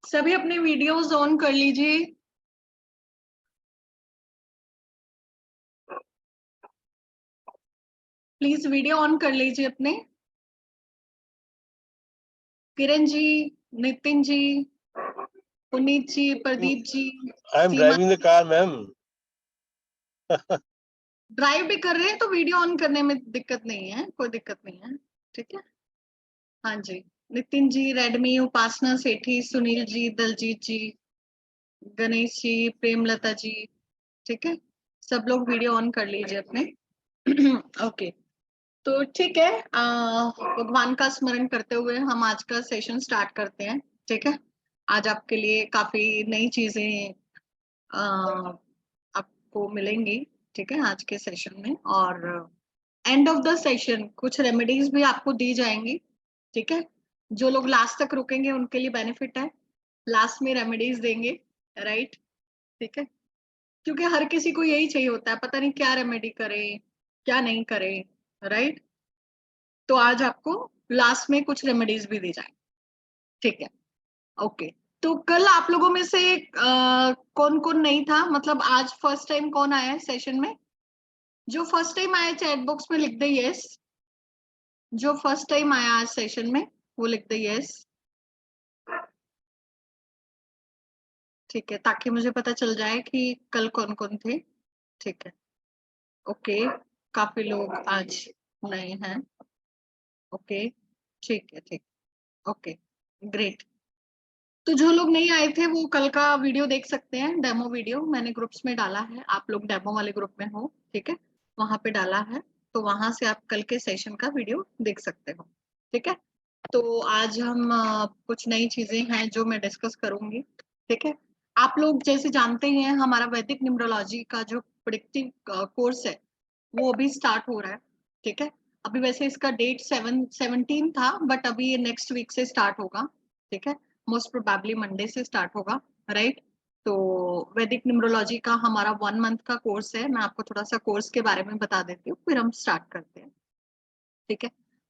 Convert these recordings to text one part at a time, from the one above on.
सभी अपने videos on कर लीजिए। प्लीज वीडियो ऑन कर लीजिए अपने। Kiran ji, Nitin ji, Punit ji, Pradeep ji, I am Seema. Driving the car ma'am. Drive भी कर रहे हैं तो वीडियो ऑन करने में दिक्कत नहीं है, कोई दिक्कत नहीं है। ठीक है। हाँ जी। नितिन जी, रेडमी, उपासना सेठी, सुनील जी, दलजीत जी, गणेश जी, प्रेमलता जी। ठीक है। सब लोग वीडियो ऑन कर लीजिए अपने। ओके। तो ठीक है, भगवान का स्मरण करते हुए हम आज का सेशन स्टार्ट करते हैं। ठीक है। आज आपके लिए काफी नई चीजें आपको मिलेंगी। ठीक है, आज के सेशन में। और एंड ऑफ द सेशन कुछ रेमेडीज भी आपको दी जाएंगी। ठीक है। जो लोग लास्ट तक रुकेंगे उनके लिए बेनिफिट है, लास्ट में रेमेडीज देंगे। राइट। ठीक है। क्योंकि हर किसी को यही चाहिए होता है, पता नहीं क्या रेमेडी करे क्या नहीं करे। राइट। तो आज आपको लास्ट में कुछ रेमेडीज भी दी जाए। ठीक है। ओके। तो कल आप लोगों में से कौन कौन नहीं था, मतलब आज फर्स्ट टाइम कौन आया है सेशन में? जो फर्स्ट टाइम आया चैट बॉक्स में लिख दे यस। जो फर्स्ट टाइम आया आज सेशन में वो लिख दे यस। ठीक है, ताकि मुझे पता चल जाए कि कल कौन कौन थे। ठीक है। ओके। काफी लोग आज नए हैं। ओके। ठीक है, ठीक। ओके। ग्रेट। तो जो लोग नहीं आए थे वो कल का वीडियो देख सकते हैं, डेमो वीडियो मैंने ग्रुप्स में डाला है। आप लोग डेमो वाले ग्रुप में हो, ठीक है, वहां पे डाला है। तो वहां से आप कल के सेशन का वीडियो देख सकते हो। ठीक है। तो आज हम कुछ नई चीजें हैं जो मैं डिस्कस करूंगी। ठीक है। आप लोग जैसे जानते हैं हमारा वैदिक न्यूमरोलॉजी का जो प्रिडिक्टिव कोर्स है वो अभी स्टार्ट हो रहा है। ठीक है। अभी वैसे इसका डेट 17 था, बट अभी ये नेक्स्ट वीक से स्टार्ट होगा। ठीक है। मोस्ट प्रोबेबली मंडे से स्टार्ट होगा। राइट। तो वैदिक न्यूमरोलॉजी का हमारा 1 मंथ का कोर्स है। मैं आपको थोड़ा सा कोर्स के बारे में बता देती हूँ, फिर हम स्टार्ट करते हैं। ठीक है।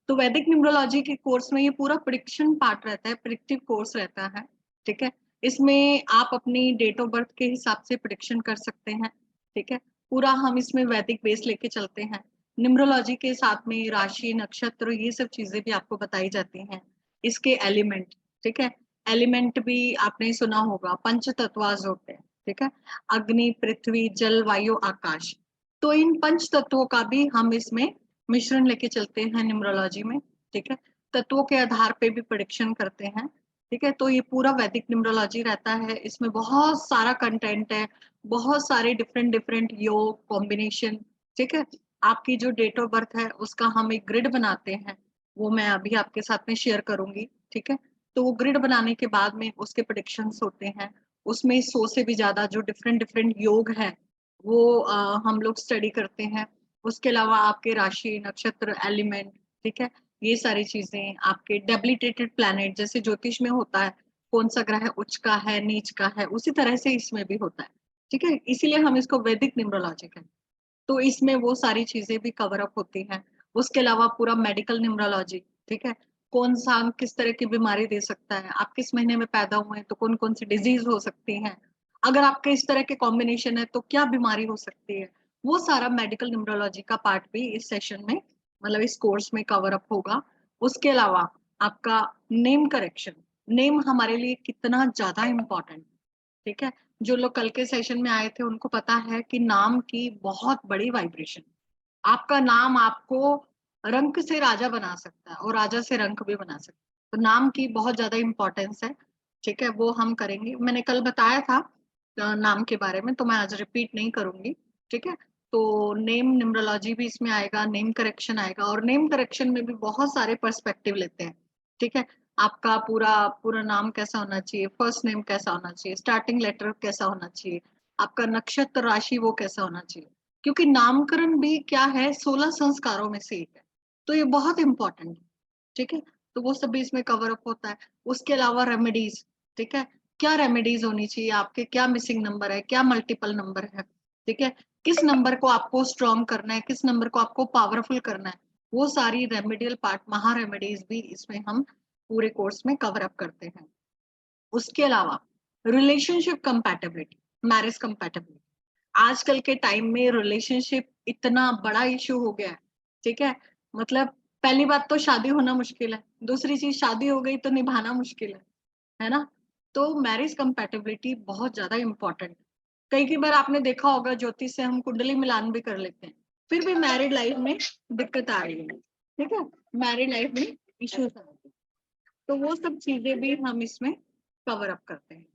तो वैदिक न्यूमरोलॉजी के कोर्स में ये पूरा प्रिडिक्शन पार्ट रहता है, प्रिडिक्टिव कोर्स रहता है। ठीक है। इसमें आप अपनी डेट ऑफ बर्थ के हिसाब से प्रिडिक्शन कर सकते हैं। ठीक है। पूरा हम इसमें वैदिक बेस लेके चलते हैं। न्यूमरोलॉजी के साथ में राशि, नक्षत्र, ये सब चीजें भी आपको बताई जाती हैं। इसके एलिमेंट। ठीक है। एलिमेंट भी आपने सुना होगा, पंच तत्वाज होते हैं। ठीक है। अग्नि, पृथ्वी, जल, वायु, आकाश। तो इन पंच तत्वों का भी हम इसमें मिश्रण लेके चलते हैं न्यूमरोलॉजी में। ठीक है। तत्वों के आधार पे भी प्रेडिक्शन करते हैं। ठीक है। तो ये पूरा वैदिक न्यूमरोलॉजी रहता है, इसमें बहुत सारा कंटेंट है, बहुत सारे डिफरेंट डिफरेंट योग कॉम्बिनेशन। ठीक है। आपकी जो डेट ऑफ बर्थ है उसका हम एक ग्रिड बनाते हैं, वो मैं अभी आपके साथ में शेयर करूंगी। ठीक है। तो वो ग्रिड बनाने के बाद में उसके प्रेडिक्शंस होते हैं। उसमें 100 से भी ज्यादा जो डिफरेंट डिफरेंट योग है वो हम लोग स्टडी करते हैं। उसके अलावा आपके राशि, नक्षत्र, एलिमेंट। ठीक है। ये सारी चीजें आपके डेबिलिटेटेड प्लैनेट जैसे ज्योतिष में होता है, कौन सा ग्रह उच्च का है नीच का है, उसी तरह से इसमें भी होता है। ठीक है। इसीलिए हम इसको वैदिक न्यूमरोलॉजी कहते हैं। तो इसमें वो सारी चीजें भी कवर अप होती हैं। उसके अलावा पूरा मेडिकल न्यूमरोलॉजी। ठीक है। कौन सा अंग किस तरह की बीमारी दे सकता है, आप किस महीने में पैदा हुए हैं तो कौन कौन सी डिजीज हो सकती है, अगर आपके इस तरह के कॉम्बिनेशन है तो क्या बीमारी हो सकती है। वो सारा मेडिकल न्यूमरोलॉजी का पार्ट भी इस सेशन में, मतलब इस कोर्स में कवर अप होगा। उसके अलावा आपका नेम करेक्शन। नेम हमारे लिए कितना ज्यादा इम्पोर्टेंट। ठीक है। जो लोग कल के सेशन में आए थे उनको पता है कि नाम की बहुत बड़ी वाइब्रेशन। आपका नाम आपको रंक से राजा बना सकता है और राजा से रंक भी बना सकता है। तो नाम की बहुत ज्यादा इंपॉर्टेंस है। ठीक है। वो हम करेंगे, मैंने कल बताया था नाम के बारे में, तो मैं आज रिपीट नहीं करूंगी। ठीक है। तो नेम न्यूमरोलॉजी भी इसमें आएगा, नेम करेक्शन आएगा, और नेम करेक्शन में भी बहुत सारे पर्सपेक्टिव लेते हैं। ठीक है। आपका पूरा पूरा नाम कैसा होना चाहिए, फर्स्ट नेम कैसा होना चाहिए, स्टार्टिंग लेटर कैसा होना चाहिए, आपका नक्षत्र राशि वो कैसा होना चाहिए। क्योंकि नामकरण भी क्या है, 16 संस्कारों में से एक है। तो ये बहुत इंपॉर्टेंट है। ठीक है। तो वो सब भी इसमें कवर अप होता है। उसके अलावा रेमेडीज। ठीक है। क्या रेमेडीज होनी चाहिए, आपके क्या मिसिंग नंबर है, क्या मल्टीपल नंबर है। ठीक है। किस नंबर को आपको स्ट्रॉन्ग करना है, किस नंबर को आपको पावरफुल करना है, वो सारी रेमेडियल पार्ट, महा रेमेडीज भी इसमें हम पूरे कोर्स में कवर अप करते हैं। उसके अलावा रिलेशनशिप कंपैटिबिलिटी, मैरिज कंपैटिबिलिटी। आजकल के टाइम में रिलेशनशिप इतना बड़ा इशू हो गया है, ठीक है? मतलब पहली बात तो शादी होना मुश्किल है, दूसरी चीज शादी हो गई तो निभाना मुश्किल है ना? तो मैरिज कंपैटिबिलिटी बहुत ज्यादा इंपॉर्टेंट है। कई बार आपने देखा होगा ज्योतिष से हम कुंडली मिलान भी कर लेते हैं, फिर भी मैरिड लाइफ में दिक्कत आ रही है, ठीक है? मैरिड लाइफ में इश्यूज आ रही है, तो वो सब चीजें भी हम इसमें कवर अप करते हैं,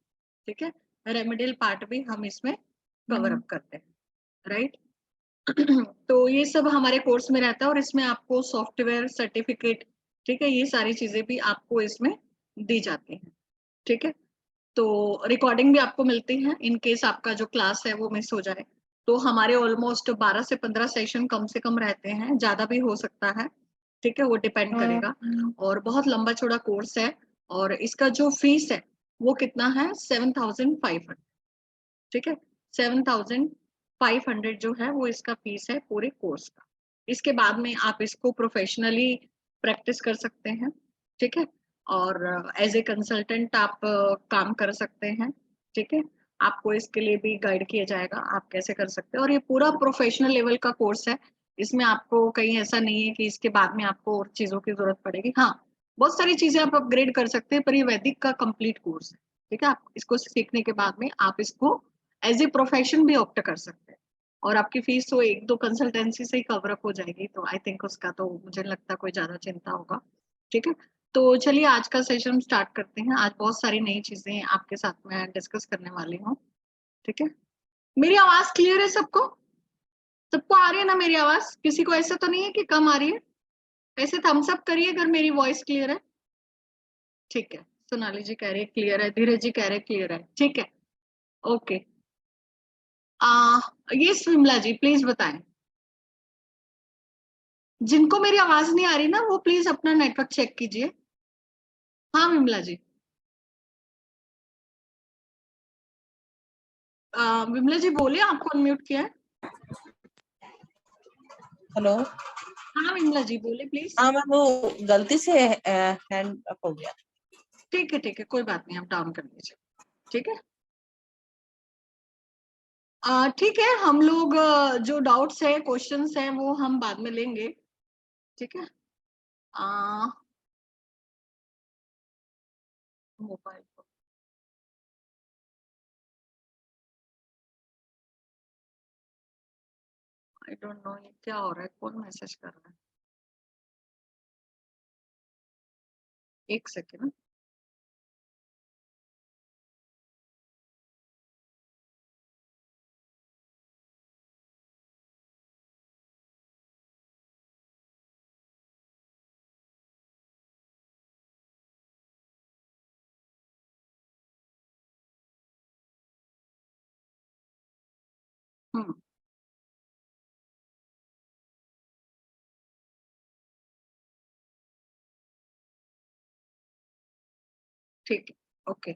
ठीक है? रेमेडियल पार्ट भी हम इसमें कवर अप करते हैं, राइट? तो ये सब हमारे कोर्स में रहता है और इसमें आपको सॉफ्टवेयर सर्टिफिकेट, ठीक है, ये सारी चीजें भी आपको इसमें दी जाती हैं, ठीक है? तो रिकॉर्डिंग भी आपको मिलती है इन केस आपका जो क्लास है वो मिस हो जाए। तो हमारे ऑलमोस्ट 12 से 15 सेशन कम से कम रहते हैं, ज्यादा भी हो सकता है, ठीक है, वो डिपेंड करेगा। और बहुत लंबा चौड़ा कोर्स है और इसका जो फीस है वो कितना है, 7,500, ठीक है? 7,500 जो है वो इसका फीस है पूरे कोर्स का। इसके बाद में आप इसको प्रोफेशनली प्रैक्टिस कर सकते हैं, ठीक है? और एज ए कंसल्टेंट आप काम कर सकते हैं, ठीक है? आपको इसके लिए भी गाइड किया जाएगा आप कैसे कर सकते हैं, और ये पूरा प्रोफेशनल लेवल का कोर्स है। इसमें आपको कहीं ऐसा नहीं है कि इसके बाद में आपको और चीजों की जरूरत पड़ेगी। हाँ, बहुत सारी चीजें आप अपग्रेड कर सकते हैं, पर ये वैदिक का कंप्लीट कोर्स है, ठीक है? आप इसको सीखने के बाद में आप इसको एज ए प्रोफेशन भी ऑप्ट कर सकते हैं, और आपकी फीस तो एक दो कंसल्टेंसी से ही कवर अप हो जाएगी, तो आई थिंक उसका तो मुझे नहीं लगता कोई ज्यादा चिंता होगा, ठीक है? तो चलिए आज का सेशन स्टार्ट करते हैं। आज बहुत सारी नई चीजें आपके साथ में डिस्कस करने वाली हूँ, ठीक है? मेरी आवाज क्लियर है सबको? सबको आ रही है ना मेरी आवाज? किसी को ऐसा तो नहीं है कि कम आ रही है? ऐसे थम्स अप करिए अगर मेरी वॉइस क्लियर है। ठीक है, सोनाली जी कह रही है क्लियर है, धीरज जी कह रहे हैं क्लियर है, ठीक है, ओके। ये विमला जी प्लीज बताएं, जिनको मेरी आवाज नहीं आ रही ना वो प्लीज अपना नेटवर्क चेक कीजिए। हाँ विमला जी। विमला जी बोलिए, आपको अनम्यूट किया है। हेलो। हाँ विमला जी बोलिए प्लीज। हाँ मैम, वो गलती से हैंड अप हो गया। ठीक है, कोई बात नहीं, आप डाउन कर दीजिए, ठीक है? ठीक है, हम लोग जो डाउट्स है क्वेश्चंस हैं वो हम बाद में लेंगे, ठीक है? मोबाइल आई डोंट नो ये क्या हो रहा है, कौन मैसेज कर रहा है, एक सेकेंड। हम्म, ठीक है, ओके।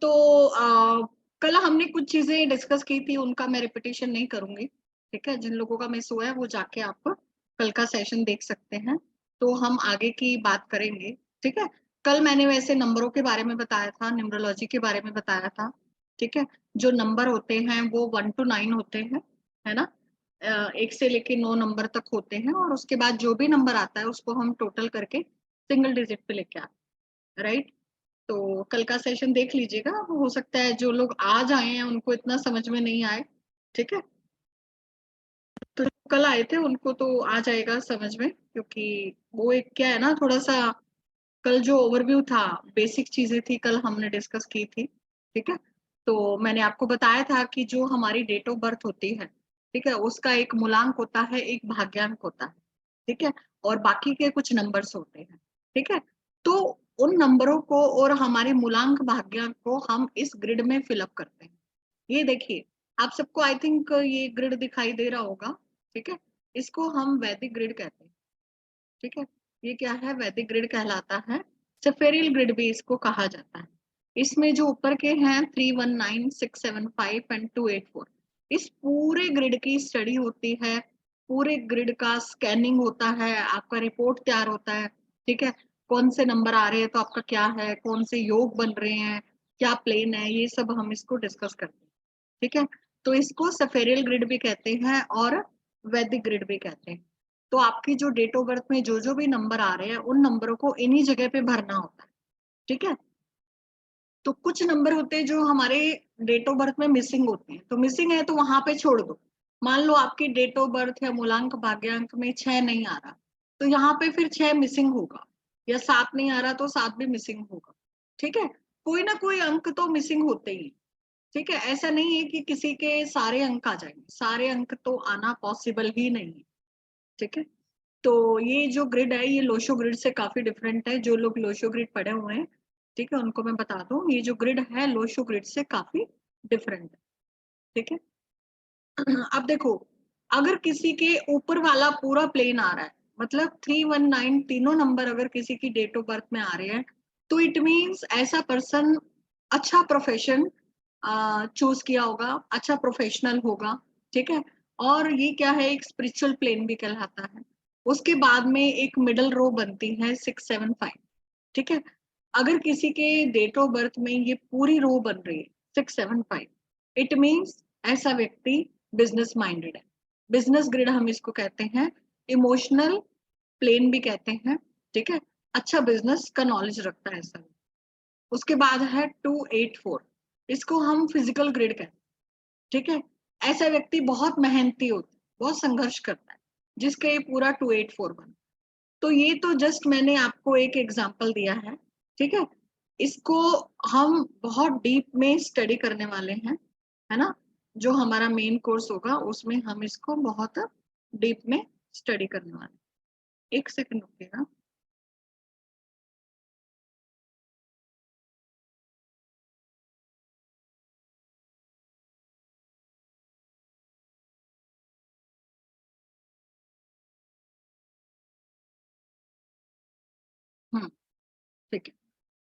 तो कल हमने कुछ चीजें डिस्कस की थी, उनका मैं रिपीटेशन नहीं करूंगी, ठीक है? जिन लोगों का मिस हुआ है वो जाके आप कल का सेशन देख सकते हैं, तो हम आगे की बात करेंगे, ठीक है? कल मैंने वैसे नंबरों के बारे में बताया था, न्यूमरोलॉजी के बारे में बताया था, ठीक है? जो नंबर होते हैं वो 1 to 9 होते हैं, है ना? 1 से लेके 9 नंबर तक होते हैं, और उसके बाद जो भी नंबर आता है उसको हम टोटल करके सिंगल डिजिट पे लेके आते हैं, राइट? तो कल का सेशन देख लीजिएगा, हो सकता है जो लोग आज आए हैं उनको इतना समझ में नहीं आए, ठीक है? तो जो कल आए थे उनको तो आ जाएगा समझ में, क्योंकि वो एक क्या है ना, थोड़ा सा कल जो ओवरव्यू था, बेसिक चीजें थी, कल हमने डिस्कस की थी, ठीक है? तो मैंने आपको बताया था कि जो हमारी डेट ऑफ बर्थ होती है, ठीक है, उसका एक मूलांक होता है, एक भाग्यांक होता है, ठीक है, और बाकी के कुछ नंबर्स होते हैं, ठीक है? तो उन नंबरों को और हमारे मूलांक भाग्यांक को हम इस ग्रिड में फिलअप करते हैं। ये देखिए, आप सबको आई थिंक ये ग्रिड दिखाई दे रहा होगा, ठीक है? इसको हम वैदिक ग्रिड कहते हैं, ठीक है? ये क्या है, वैदिक ग्रिड कहलाता है, सफेरियल ग्रिड भी इसको कहा जाता है। इसमें जो ऊपर के हैं 319, 675 एंड 284, इस पूरे ग्रिड की स्टडी होती है, पूरे ग्रिड का स्कैनिंग होता है, आपका रिपोर्ट तैयार होता है, ठीक है? कौन से नंबर आ रहे हैं तो आपका क्या है, कौन से योग बन रहे हैं, क्या प्लेन है, ये सब हम इसको डिस्कस करते हैं। ठीक है, तो इसको सफेरियल ग्रिड भी कहते हैं और वैदिक ग्रिड भी कहते हैं। तो आपकी जो डेट ऑफ बर्थ में जो जो भी नंबर आ रहे हैं उन नंबरों को इन्हीं जगह पे भरना होता है। ठीक है, तो कुछ नंबर होते हैं जो हमारे डेट ऑफ बर्थ में मिसिंग होते हैं, तो मिसिंग है तो वहां पे छोड़ दो। मान लो आपकी डेट ऑफ बर्थ या मूलांक भाग्यांक में 6 नहीं आ रहा, तो यहाँ पे फिर 6 मिसिंग होगा, या 7 नहीं आ रहा तो 7 भी मिसिंग होगा। ठीक है, कोई ना कोई अंक तो मिसिंग होते ही। ठीक है, ऐसा नहीं है कि किसी के सारे अंक आ जाएंगे, सारे अंक तो आना पॉसिबल ही नहीं है। ठीक है, तो ये जो ग्रिड है ये लोशो ग्रिड से काफी डिफरेंट है। जो लोग लोशो ग्रिड पढ़े हुए हैं, ठीक है, उनको मैं बता दूं ये जो ग्रिड है लोशो ग्रिड से काफी डिफरेंट है। ठीक है, अब देखो, अगर किसी के ऊपर वाला पूरा प्लेन आ रहा है, मतलब 319 तीनों नंबर अगर किसी की डेट ऑफ बर्थ में आ रहे हैं, तो इट मीन्स ऐसा पर्सन अच्छा प्रोफेशन चूज किया होगा, अच्छा प्रोफेशनल होगा। ठीक है, और ये क्या है, एक स्पिरिचुअल प्लेन भी कहलाता है। उसके बाद में एक मिडल रो बनती है 675। ठीक है, अगर किसी के डेट ऑफ बर्थ में ये पूरी रो बन रही है 675, इट मीन्स ऐसा व्यक्ति बिजनेस माइंडेड है। बिजनेस ग्रिड हम इसको कहते हैं, इमोशनल प्लेन भी कहते हैं। ठीक है, अच्छा बिजनेस का नॉलेज रखता है ऐसा। उसके बाद है 284, इसको हम फिजिकल ग्रिड कहते हैं। ठीक है, ऐसा व्यक्ति बहुत मेहनती होता है, बहुत संघर्ष करता है, जिसका ये पूरा 284 बना। तो ये तो जस्ट मैंने आपको एक एग्जांपल दिया है। ठीक है, इसको हम बहुत डीप में स्टडी करने वाले हैं, है ना। जो हमारा मेन कोर्स होगा उसमें हम इसको बहुत डीप में स्टडी करने वाले हैं। एक सेकंड रुकिएगा। ठीक है,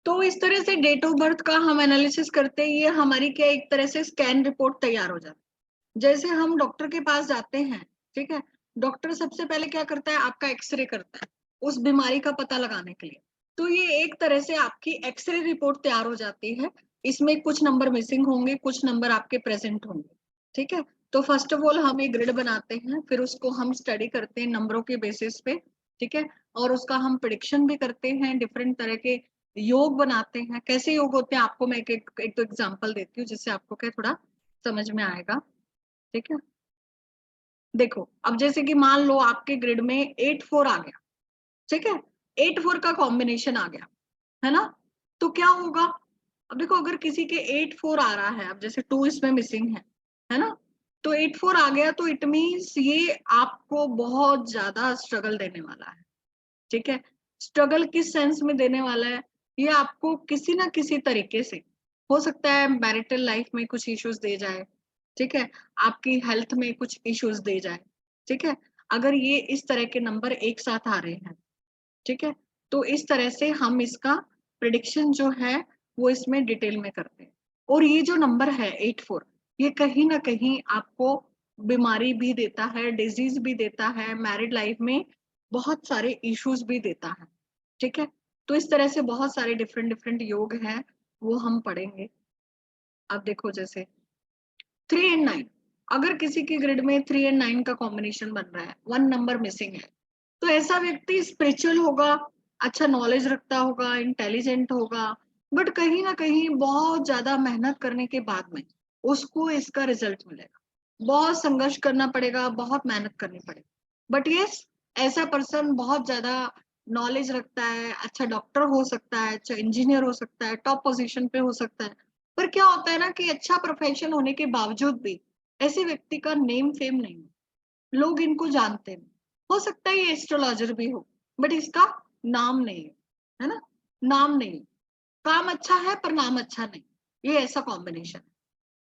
तो इस तरह से डेट ऑफ बर्थ का हम एनालिसिस करते हैं, ये हमारी क्या एक तरह से स्कैन रिपोर्ट तैयार हो जाती है। जैसे हम डॉक्टर के पास जाते हैं, ठीक है, डॉक्टर सबसे पहले क्या करता है, आपका एक्सरे करता है उस बीमारी का पता लगाने के लिए। तो ये एक तरह से आपकी एक्सरे रिपोर्ट तैयार हो जाती है। इसमें कुछ नंबर मिसिंग होंगे, कुछ नंबर आपके प्रेजेंट होंगे। ठीक है, तो फर्स्ट ऑफ ऑल हम एक ग्रिड बनाते हैं, फिर उसको हम स्टडी करते हैं नंबरों के बेसिस पे। ठीक है, और उसका हम प्रिडिक्शन भी करते हैं, डिफरेंट तरह के योग बनाते हैं। कैसे योग होते हैं आपको मैं एक तो एग्जांपल देती हूँ जिससे आपको क्या थोड़ा समझ में आएगा। ठीक है, देखो अब जैसे कि मान लो आपके ग्रिड में 84 आ गया। ठीक है, 84 का कॉम्बिनेशन आ गया, है ना। तो क्या होगा, अब देखो अगर किसी के 84 आ रहा है, अब जैसे 2 इसमें मिसिंग है ना, तो 84 आ गया तो इट मीन्स ये आपको बहुत ज्यादा स्ट्रगल देने वाला है। ठीक है, स्ट्रगल किस सेंस में देने वाला है, ये आपको किसी ना किसी तरीके से, हो सकता है मैरिटल लाइफ में कुछ इश्यूज दे जाए। ठीक है, आपकी हेल्थ में कुछ इश्यूज दे जाए। ठीक है, अगर ये इस तरह के नंबर एक साथ आ रहे हैं। ठीक है, तो इस तरह से हम इसका प्रिडिक्शन जो है वो इसमें डिटेल में करते हैं। और ये जो नंबर है 84, ये कहीं ना कहीं आपको बीमारी भी देता है, डिजीज भी देता है, मैरिड लाइफ में बहुत सारे इश्यूज भी देता है। ठीक है, तो इस तरह से बहुत सारे डिफरेंट डिफरेंट योग हैं, वो हम पढ़ेंगे। अब देखो जैसे 3 और 9, अगर किसी की ग्रिड में 3 और 9 का कॉम्बिनेशन बन रहा है, 1 नंबर मिसिंग है, तो ऐसा व्यक्ति स्पिरिचुअल होगा, अच्छा नॉलेज रखता होगा, इंटेलिजेंट होगा, बट कहीं ना कहीं बहुत ज्यादा मेहनत करने के बाद में उसको इसका रिजल्ट मिलेगा। बहुत संघर्ष करना पड़ेगा, बहुत मेहनत करनी पड़ेगी, बट यस, ऐसा पर्सन बहुत ज्यादा नॉलेज रखता है, अच्छा डॉक्टर हो सकता है, अच्छा इंजीनियर हो सकता है, टॉप पोजीशन पे हो सकता है। पर क्या होता है ना कि अच्छा प्रोफेशन होने के बावजूद भी ऐसे व्यक्ति का नेम फेम नहीं, लोग इनको जानते नहीं। हो सकता है ये एस्ट्रोलॉजर भी हो, बट इसका नाम नहीं है ना, नाम नहीं, काम अच्छा है पर नाम अच्छा नहीं, ये ऐसा कॉम्बिनेशन है।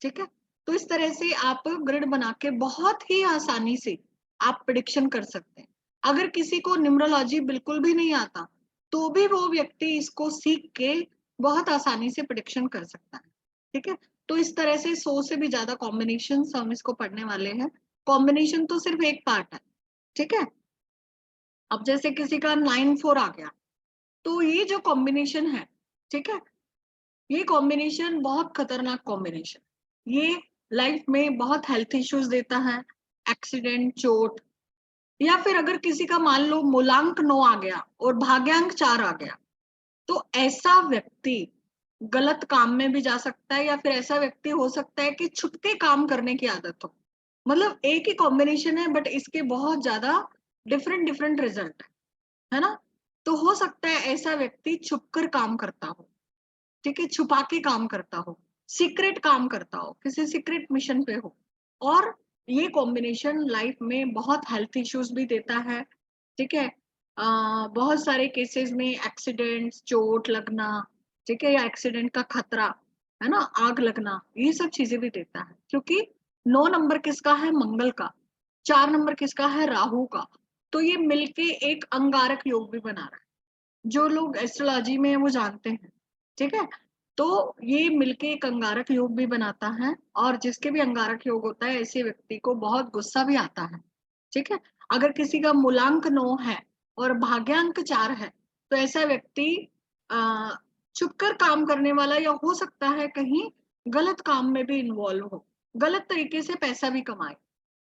ठीक है, तो इस तरह से आप ग्रिड बना के बहुत ही आसानी से आप प्रिडिक्शन कर सकते हैं। अगर किसी को न्यूमरोलॉजी बिल्कुल भी नहीं आता, तो भी वो व्यक्ति इसको सीख के बहुत आसानी से प्रिडिक्शन कर सकता है। ठीक है, तो इस तरह से 100 से भी ज्यादा कॉम्बिनेशन हम इसको पढ़ने वाले हैं। कॉम्बिनेशन तो सिर्फ एक पार्ट है। ठीक है, अब जैसे किसी का 94 आ गया, तो ये जो कॉम्बिनेशन है, ठीक है, ये कॉम्बिनेशन बहुत खतरनाक कॉम्बिनेशन, ये लाइफ में बहुत हेल्थ इश्यूज देता है, एक्सीडेंट, चोट, या फिर अगर किसी का मान लो मूलांक 9 आ गया और भाग्यांक 4 आ गया, तो ऐसा व्यक्ति गलत काम में भी जा सकता है, या फिर ऐसा व्यक्ति हो सकता है कि छुप के काम करने की आदत हो। मतलब एक ही कॉम्बिनेशन है बट इसके बहुत ज्यादा डिफरेंट डिफरेंट रिजल्ट है ना। तो हो सकता है ऐसा व्यक्ति छुपकर काम करता हो, ठीक है, छुपा के काम करता हो, सीक्रेट काम करता हो, किसी सीक्रेट मिशन पे हो, और ये कॉम्बिनेशन लाइफ में बहुत हेल्थ इश्यूज भी देता है, ठीक है। बहुत सारे केसेस में एक्सीडेंट्स, चोट लगना, ठीक है, या एक्सीडेंट का खतरा, है ना, आग लगना, ये सब चीजें भी देता है, क्योंकि 9 नंबर किसका है? मंगल का। 4 नंबर किसका है? राहु का। तो ये मिलके एक अंगारक योग भी बना रहा है, जो लोग एस्ट्रोलॉजी में है वो जानते हैं, ठीक है। तो ये मिलके एक अंगारक योग भी बनाता है, और जिसके भी अंगारक योग होता है ऐसे व्यक्ति को बहुत गुस्सा भी आता है, ठीक है। अगर किसी का मूलांक 9 है और भाग्यांक 4 है, तो ऐसा व्यक्ति आ, छुपकर काम करने वाला, या हो सकता है कहीं गलत काम में भी इन्वॉल्व हो, गलत तरीके से पैसा भी कमाए,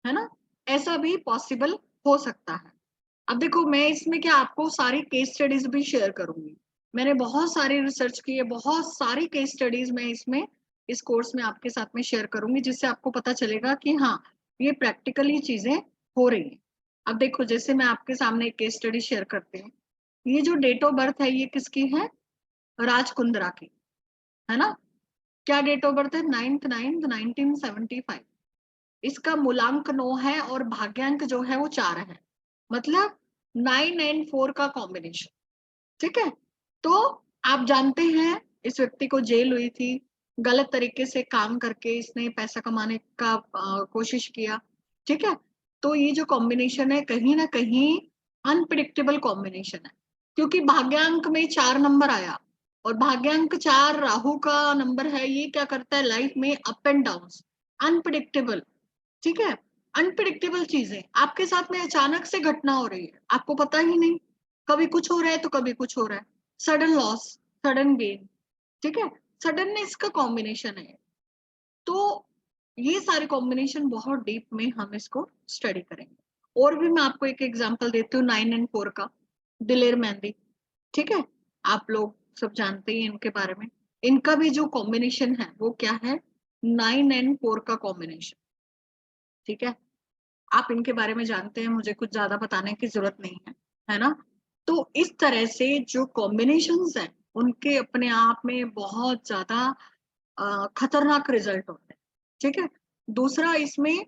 है ना, ऐसा भी पॉसिबल हो सकता है। अब देखो, मैं इसमें क्या आपको सारी केस स्टडीज भी शेयर करूंगी, मैंने बहुत सारी रिसर्च की है, बहुत सारी केस स्टडीज मैं इसमें इस कोर्स में आपके साथ में शेयर करूंगी, जिससे आपको पता चलेगा कि हाँ, ये प्रैक्टिकली चीजें हो रही हैं। अब देखो, जैसे मैं आपके सामने एक केस स्टडी शेयर करती हूँ, ये जो डेट ऑफ बर्थ है ये किसकी है? राज कुंद्रा की, है ना। क्या डेट ऑफ बर्थ है? 9/9/1975। इसका मूलांक 9 है और भाग्यांक जो है वो 4 है, मतलब 9 एंड 4 का कॉम्बिनेशन, ठीक है। तो आप जानते हैं इस व्यक्ति को जेल हुई थी, गलत तरीके से काम करके इसने पैसा कमाने का कोशिश किया, ठीक है। तो ये जो कॉम्बिनेशन है कहीं ना कहीं अनप्रिडिक्टेबल कॉम्बिनेशन है, क्योंकि भाग्यांक में 4 नंबर आया, और भाग्यांक 4 राहु का नंबर है, ये क्या करता है लाइफ में? अप एंड डाउन, अनप्रिडिक्टेबल, ठीक है। अनप्रिडिक्टेबल चीजें आपके साथ में अचानक से घटना हो रही है, आपको पता ही नहीं, कभी कुछ हो रहा है तो कभी कुछ हो रहा है, सडन लॉस, सडन गेन, ठीक है, सडननेस का कॉम्बिनेशन है। तो ये सारे कॉम्बिनेशन बहुत डीप में हम इसको स्टडी करेंगे। और भी मैं आपको एक एग्जांपल देती हूँ 9 एंड 4 का, दिलेर मेहंदी, ठीक है, आप लोग सब जानते ही हैं इनके बारे में। इनका भी जो कॉम्बिनेशन है वो क्या है? 9 एंड 4 का कॉम्बिनेशन, ठीक है। आप इनके बारे में जानते हैं, मुझे कुछ ज्यादा बताने की जरूरत नहीं है ना। तो इस तरह से जो कॉम्बिनेशंस हैं उनके अपने आप में बहुत ज्यादा खतरनाक रिजल्ट होते हैं, ठीक है। दूसरा, इसमें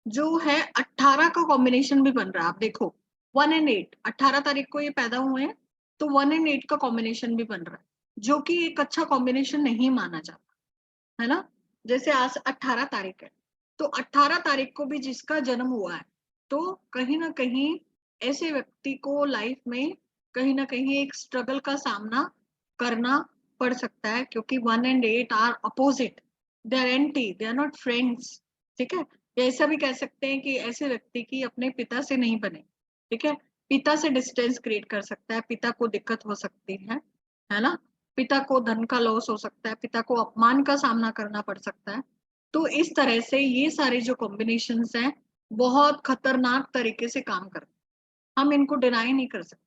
जो है 18 का कॉम्बिनेशन भी बन रहा है। आप देखो 1 एंड 8, 18 तारीख को ये पैदा हुए हैं, तो 1 एंड 8 का कॉम्बिनेशन भी बन रहा है, जो कि एक अच्छा कॉम्बिनेशन नहीं माना जाता, है ना। जैसे आज 18 तारीख है, तो 18 तारीख को भी जिसका जन्म हुआ है, तो कहीं ना कहीं ऐसे व्यक्ति को लाइफ में कहीं ना कहीं एक स्ट्रगल का सामना करना पड़ सकता है, क्योंकि 1 and 8 are opposite, they are anti, they are not friends, ठीक है। या ऐसा भी कह सकते हैं कि ऐसे व्यक्ति की अपने पिता से नहीं बने, ठीक है, पिता से डिस्टेंस क्रिएट कर सकता है, पिता को दिक्कत हो सकती है ना, पिता को धन का लॉस हो सकता है, पिता को अपमान का सामना करना पड़ सकता है। तो इस तरह से ये सारे जो कॉम्बिनेशंस हैं बहुत खतरनाक तरीके से काम करते हैं, हम इनको डिनाई नहीं कर सकते,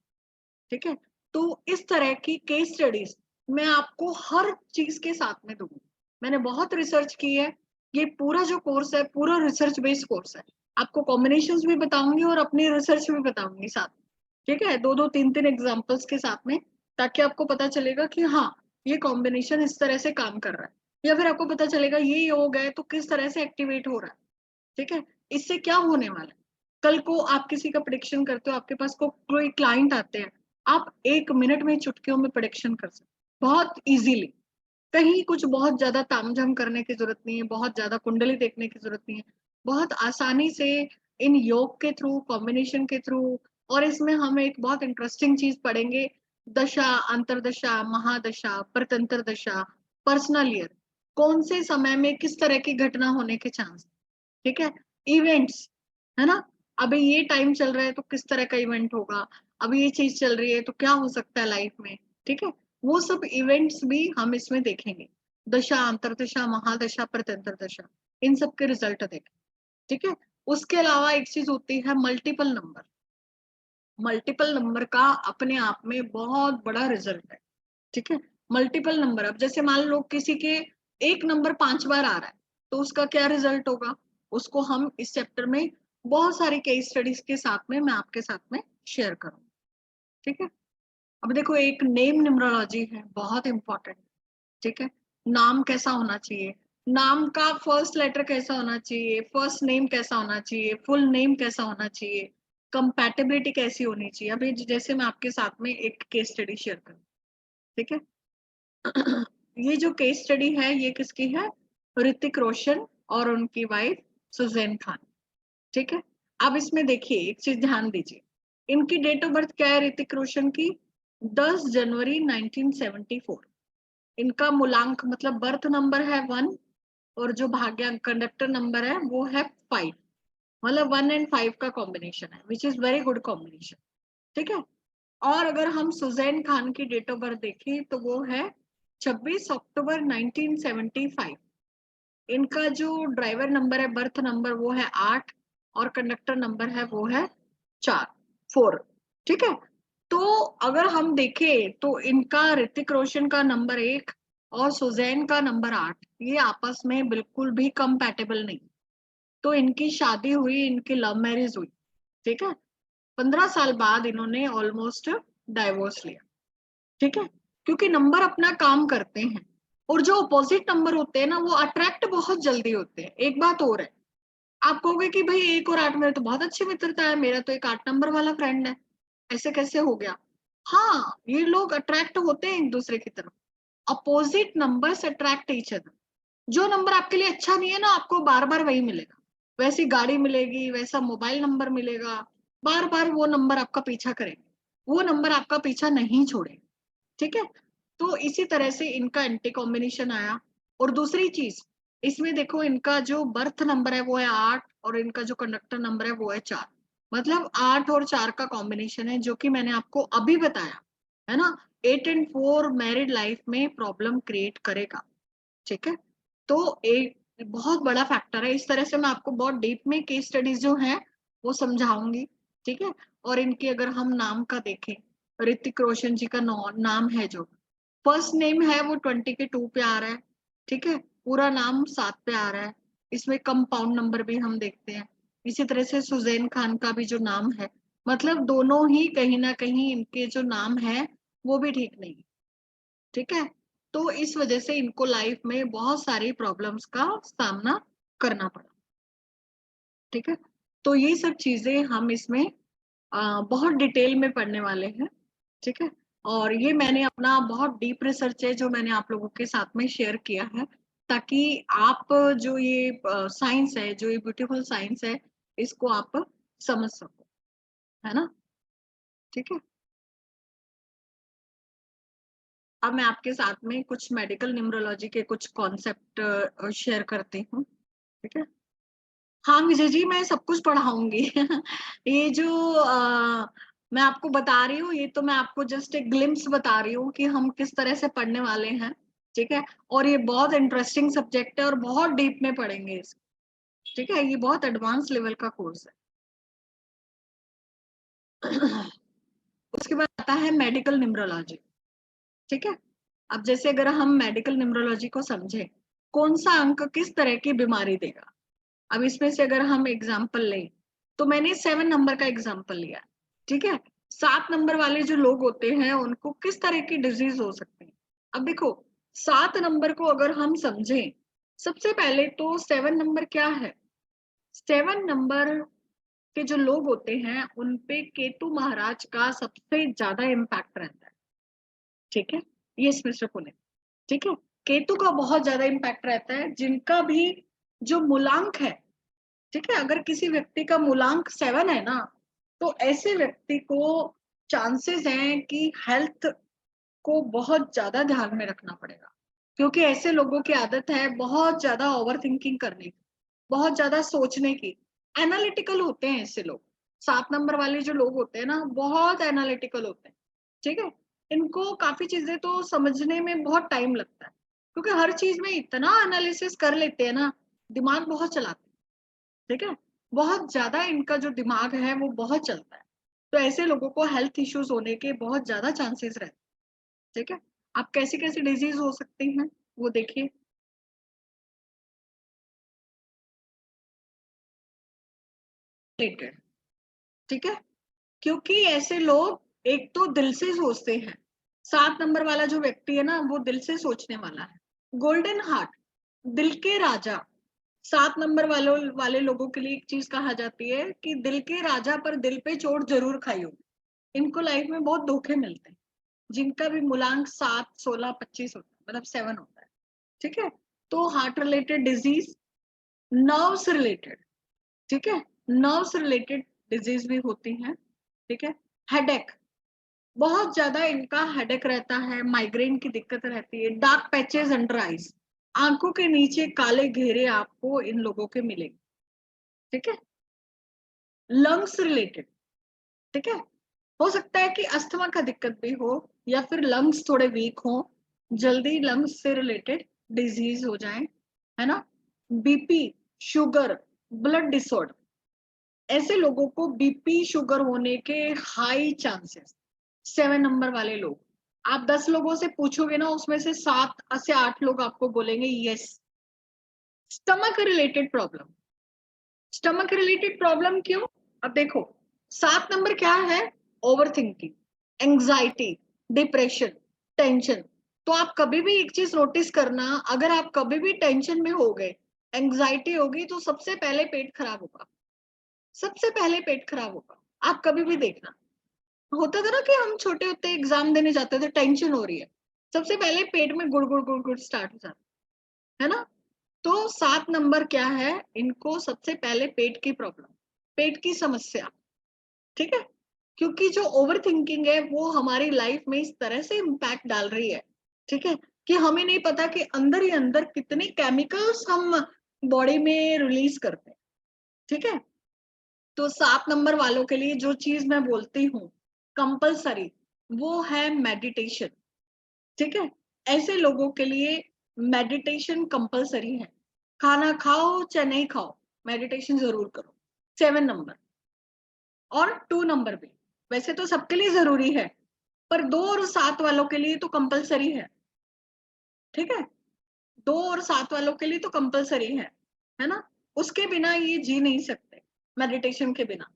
ठीक है। तो इस तरह की केस स्टडीज मैं आपको हर चीज के साथ में दूंगी, मैंने बहुत रिसर्च की है, ये पूरा जो कोर्स है पूरा रिसर्च बेस्ड कोर्स है, आपको कॉम्बिनेशंस भी बताऊंगी और अपनी रिसर्च भी बताऊंगी साथ, ठीक है, दो दो तीन तीन एग्जांपल्स के साथ में, ताकि आपको पता चलेगा कि हाँ, ये कॉम्बिनेशन इस तरह से काम कर रहा है, या फिर आपको पता चलेगा ये योग है तो किस तरह से एक्टिवेट हो रहा है, ठीक है। इससे क्या होने वाला है? कल को आप किसी का प्रिडिक्शन करते हो, आपके पास को कोई क्लाइंट आते हैं, आप 1 मिनट में चुटकियों में प्रिडिक्शन कर सकते बहुत इजीली, कहीं कुछ बहुत ज्यादा तामझाम करने की जरूरत नहीं है, बहुत ज्यादा कुंडली देखने की जरूरत नहीं है, बहुत आसानी से इन योग के थ्रू, कॉम्बिनेशन के थ्रू। और इसमें हम एक बहुत इंटरेस्टिंग चीज पढ़ेंगे, दशा, अंतरदशा, महादशा, परतंत्र दशा, पर्सनल ईयर, कौन से समय में किस तरह की घटना होने के चांस, ठीक है, इवेंट्स, है ना। अभी ये टाइम चल रहा है तो किस तरह का इवेंट होगा, अभी ये चीज चल रही है तो क्या हो सकता है लाइफ में, ठीक है। वो सब इवेंट्स भी हम इसमें देखेंगे। दशा, अंतरदशा, महादशा, प्रत्यंतर दशा, इन सब के रिजल्ट देखें, ठीक है। उसके अलावा एक चीज होती है मल्टीपल नंबर। मल्टीपल नंबर का अपने आप में बहुत बड़ा रिजल्ट है, ठीक है। मल्टीपल नंबर, अब जैसे मान लो किसी के एक नंबर 5 बार आ रहा है, तो उसका क्या रिजल्ट होगा, उसको हम इस चैप्टर में बहुत सारी केस स्टडीज के साथ में मैं आपके साथ में शेयर करूंगी, ठीक है। अब देखो, एक नेम न्यूमरोलॉजी है, बहुत इंपॉर्टेंट, ठीक है। नाम कैसा होना चाहिए, नाम का फर्स्ट लेटर कैसा होना चाहिए, फर्स्ट नेम कैसा होना चाहिए, फुल नेम कैसा होना चाहिए, कंपैटिबिलिटी कैसी होनी चाहिए। अभी जैसे मैं आपके साथ में एक केस स्टडी शेयर करूँ, ठीक है। ये जो केस स्टडी है ये किसकी है, ऋतिक रोशन और उनकी वाइफ सुजैन खान, ठीक है। अब इसमें देखिए एक चीज ध्यान दीजिए, इनकी डेट ऑफ बर्थ क्या है ऋतिक रोशन की, 10 जनवरी 1974। इनका मूलांक मतलब बर्थ नंबर है 1, और जो भाग्यांक कंडक्टर नंबर है वो है 5, मतलब 1 और 5 का कॉम्बिनेशन है, which is very good combination, ठीक है। और अगर हम सुजैन खान की डेट ऑफ बर्थ देखें तो वो है 26 अक्टूबर 1975। इनका जो ड्राइवर नंबर है, बर्थ नंबर, वो है 8, और कंडक्टर नंबर है वो है 4, ठीक है। तो अगर हम देखें तो इनका ऋतिक रोशन का नंबर 1 और सुजैन का नंबर 8, ये आपस में बिल्कुल भी कंपैटिबल नहीं। तो इनकी शादी हुई, इनकी लव मैरिज हुई, ठीक है। 15 साल बाद इन्होंने ऑलमोस्ट डाइवोर्स लिया, ठीक है। क्योंकि नंबर अपना काम करते हैं, और जो अपोजिट नंबर होते हैं ना वो अट्रैक्ट बहुत जल्दी होते हैं। एक बात और है, आप कहोगे कि भाई 1 और 8 मेरे तो बहुत अच्छी मित्रता है, मेरा तो एक 8 नंबर वाला फ्रेंड है, ऐसे कैसे हो गया। हाँ, ये लोग अट्रैक्ट होते हैं एक दूसरे की तरफ, opposite numbers attract each other. जो नंबर आपके लिए अच्छा नहीं है ना, आपको बार बार वही मिलेगा, वैसी गाड़ी मिलेगी, वैसा मोबाइल नंबर मिलेगा, बार बार वो नंबर आपका पीछा करेंगे, वो नंबर आपका पीछा नहीं छोड़ेगा, ठीक है। तो इसी तरह से इनका एंटी कॉम्बिनेशन आया। और दूसरी चीज, इसमें देखो इनका जो बर्थ नंबर है वो है 8, और इनका जो कंडक्टर नंबर है वो है 4, मतलब 8 और 4 का कॉम्बिनेशन है, जो कि मैंने आपको अभी बताया है ना। 8 और 4 मैरिड लाइफ में प्रॉब्लम क्रिएट करेगा, ठीक है। तो एक बहुत बड़ा फैक्टर है। इस तरह से मैं आपको बहुत डीप में केस स्टडीज जो है वो समझाऊंगी, ठीक है। और इनके अगर हम नाम का देखें, ऋतिक रोशन जी का नाम है, जो फर्स्ट नेम है वो 20 के 2 पे आ रहा है, ठीक है। पूरा नाम 7 पे आ रहा है, इसमें कंपाउंड नंबर भी हम देखते हैं। इसी तरह से सुजैन खान का भी जो नाम है, मतलब दोनों ही कहीं ना कहीं इनके जो नाम है वो भी ठीक नहीं है, ठीक है। तो इस वजह से इनको लाइफ में बहुत सारी प्रॉब्लम्स का सामना करना पड़ा, ठीक है। तो ये सब चीजें हम इसमें बहुत डिटेल में पढ़ने वाले हैं, ठीक है। और ये मैंने अपना बहुत डीप रिसर्च है जो मैंने आप लोगों के साथ में शेयर किया है, ताकि आप जो ये साइंस है, जो ये ब्यूटीफुल साइंस है, इसको आप समझ सको, है ना, ठीक है। अब मैं आपके साथ में कुछ मेडिकल न्यूमरोलॉजी के कुछ कॉन्सेप्ट शेयर करती हूँ, ठीक है। हाँ विजय जी, मैं सब कुछ पढ़ाऊंगी। ये जो मैं आपको बता रही हूँ, ये तो मैं आपको जस्ट एक ग्लिम्स बता रही हूँ कि हम किस तरह से पढ़ने वाले हैं, ठीक है। और ये बहुत इंटरेस्टिंग सब्जेक्ट है और बहुत डीप में पढ़ेंगे इसको, ठीक है। ये बहुत एडवांस लेवल का कोर्स है। उसके बाद आता है मेडिकल न्यूमरोलॉजी, ठीक है। अब जैसे अगर हम मेडिकल न्यूमरोलॉजी को समझे, कौन सा अंक किस तरह की बीमारी देगा। अब इसमें से अगर हम एग्जाम्पल लें, तो मैंने 7 नंबर का एग्जाम्पल लिया, ठीक है। 7 नंबर वाले जो लोग होते हैं उनको किस तरह की डिजीज हो सकती है। अब देखो, 7 नंबर को अगर हम समझें, सबसे पहले तो 7 नंबर क्या है। 7 नंबर के जो लोग होते हैं उन पे केतु महाराज का सबसे ज्यादा इम्पैक्ट रहता है, ठीक है। ये मिस्टर पुणे, ठीक है। केतु का बहुत ज्यादा इम्पैक्ट रहता है, जिनका भी जो मूलांक है, ठीक है, अगर किसी व्यक्ति का मूलांक 7 है ना, तो ऐसे व्यक्ति को चांसेस हैं कि हेल्थ को बहुत ज्यादा ध्यान में रखना पड़ेगा, क्योंकि ऐसे लोगों की आदत है बहुत ज्यादा ओवर थिंकिंग करने की, बहुत ज्यादा सोचने की, एनालिटिकल होते हैं ऐसे लोग। 7 नंबर वाले जो लोग होते हैं ना, बहुत एनालिटिकल होते हैं, ठीक है। इनको काफी चीजें तो समझने में बहुत टाइम लगता है, क्योंकि हर चीज में इतना एनालिसिस कर लेते हैं ना, दिमाग बहुत चलाते हैं, ठीक है। बहुत ज्यादा इनका जो दिमाग है वो बहुत चलता है। तो ऐसे लोगों को हेल्थ इश्यूज होने के बहुत ज्यादा चांसेस रहते हैं, ठीक है। आप कैसी कैसी डिजीज हो सकती हैं वो देखिए। रिलेटेड, ठीक है। क्योंकि ऐसे लोग एक तो दिल से सोचते हैं। 7 नंबर वाला जो व्यक्ति है ना, वो दिल से सोचने वाला है। गोल्डन हार्ट, दिल के राजा। 7 नंबर वालों वाले लोगों के लिए एक चीज कहा जाती है कि दिल के राजा पर दिल पे चोट जरूर खाई हो। इनको लाइफ में बहुत धोखे मिलते हैं। जिनका भी मूलांक 7, 16, 25 होता है, मतलब 7 होता है, ठीक है। तो heart related disease, nerves related, ठीक है, नर्व्स रिलेटेड डिजीज भी होती हैं, ठीक है। हेडेक, बहुत ज्यादा इनका हेडेक रहता है, माइग्रेन की दिक्कत रहती है। डार्क पैचेस अंडर आईज, आंखों के नीचे काले घेरे आपको इन लोगों के मिलेंगे, ठीक है। लंग्स रिलेटेड, ठीक है, हो सकता है कि अस्थमा का दिक्कत भी हो, या फिर लंग्स थोड़े वीक हो, जल्दी लंग्स से रिलेटेड डिजीज हो जाए, है ना। बीपी, शुगर, ब्लड डिसऑर्डर, ऐसे लोगों को बीपी शुगर होने के हाई चांसेस। 7 नंबर वाले लोग, आप 10 लोगों से पूछोगे ना, उसमें से 7 से 8 लोग आपको बोलेंगे yes. Stomach related problem, stomach related problem क्यों? अब देखो, 7 नंबर क्या है? Over thinking, anxiety, depression, tension. तो आप कभी भी एक चीज नोटिस करना, अगर आप कभी भी टेंशन में हो गए, एंग्जाइटी होगी, तो सबसे पहले पेट खराब होगा, सबसे पहले पेट खराब होगा। आप कभी भी देखना, होता था ना कि हम छोटे होते एग्जाम देने जाते थे, टेंशन हो रही है, सबसे पहले पेट में गुड़ गुड़ गुड़ गुड़ स्टार्ट हो जाता है ना। तो 7 नंबर क्या है, इनको सबसे पहले पेट की प्रॉब्लम, पेट की समस्या, ठीक है। क्योंकि जो ओवर थिंकिंग है वो हमारी लाइफ में इस तरह से इम्पैक्ट डाल रही है, ठीक है, कि हमें नहीं पता कि अंदर ही अंदर कितने केमिकल्स हम बॉडी में रिलीज करते हैं, ठीक है। तो 7 नंबर वालों के लिए जो चीज मैं बोलती हूँ कंपलसरी, वो है मेडिटेशन, ठीक है। ऐसे लोगों के लिए मेडिटेशन कंपलसरी है। खाना खाओ चाहे नहीं खाओ, मेडिटेशन जरूर करो। 7 नंबर और 2 नंबर भी, वैसे तो सबके लिए जरूरी है, पर 2 और 7 वालों के लिए तो कंपलसरी है, ठीक है। 2 और 7 वालों के लिए तो कंपलसरी है ना। उसके बिना ये जी नहीं सकते, मेडिटेशन के बिना।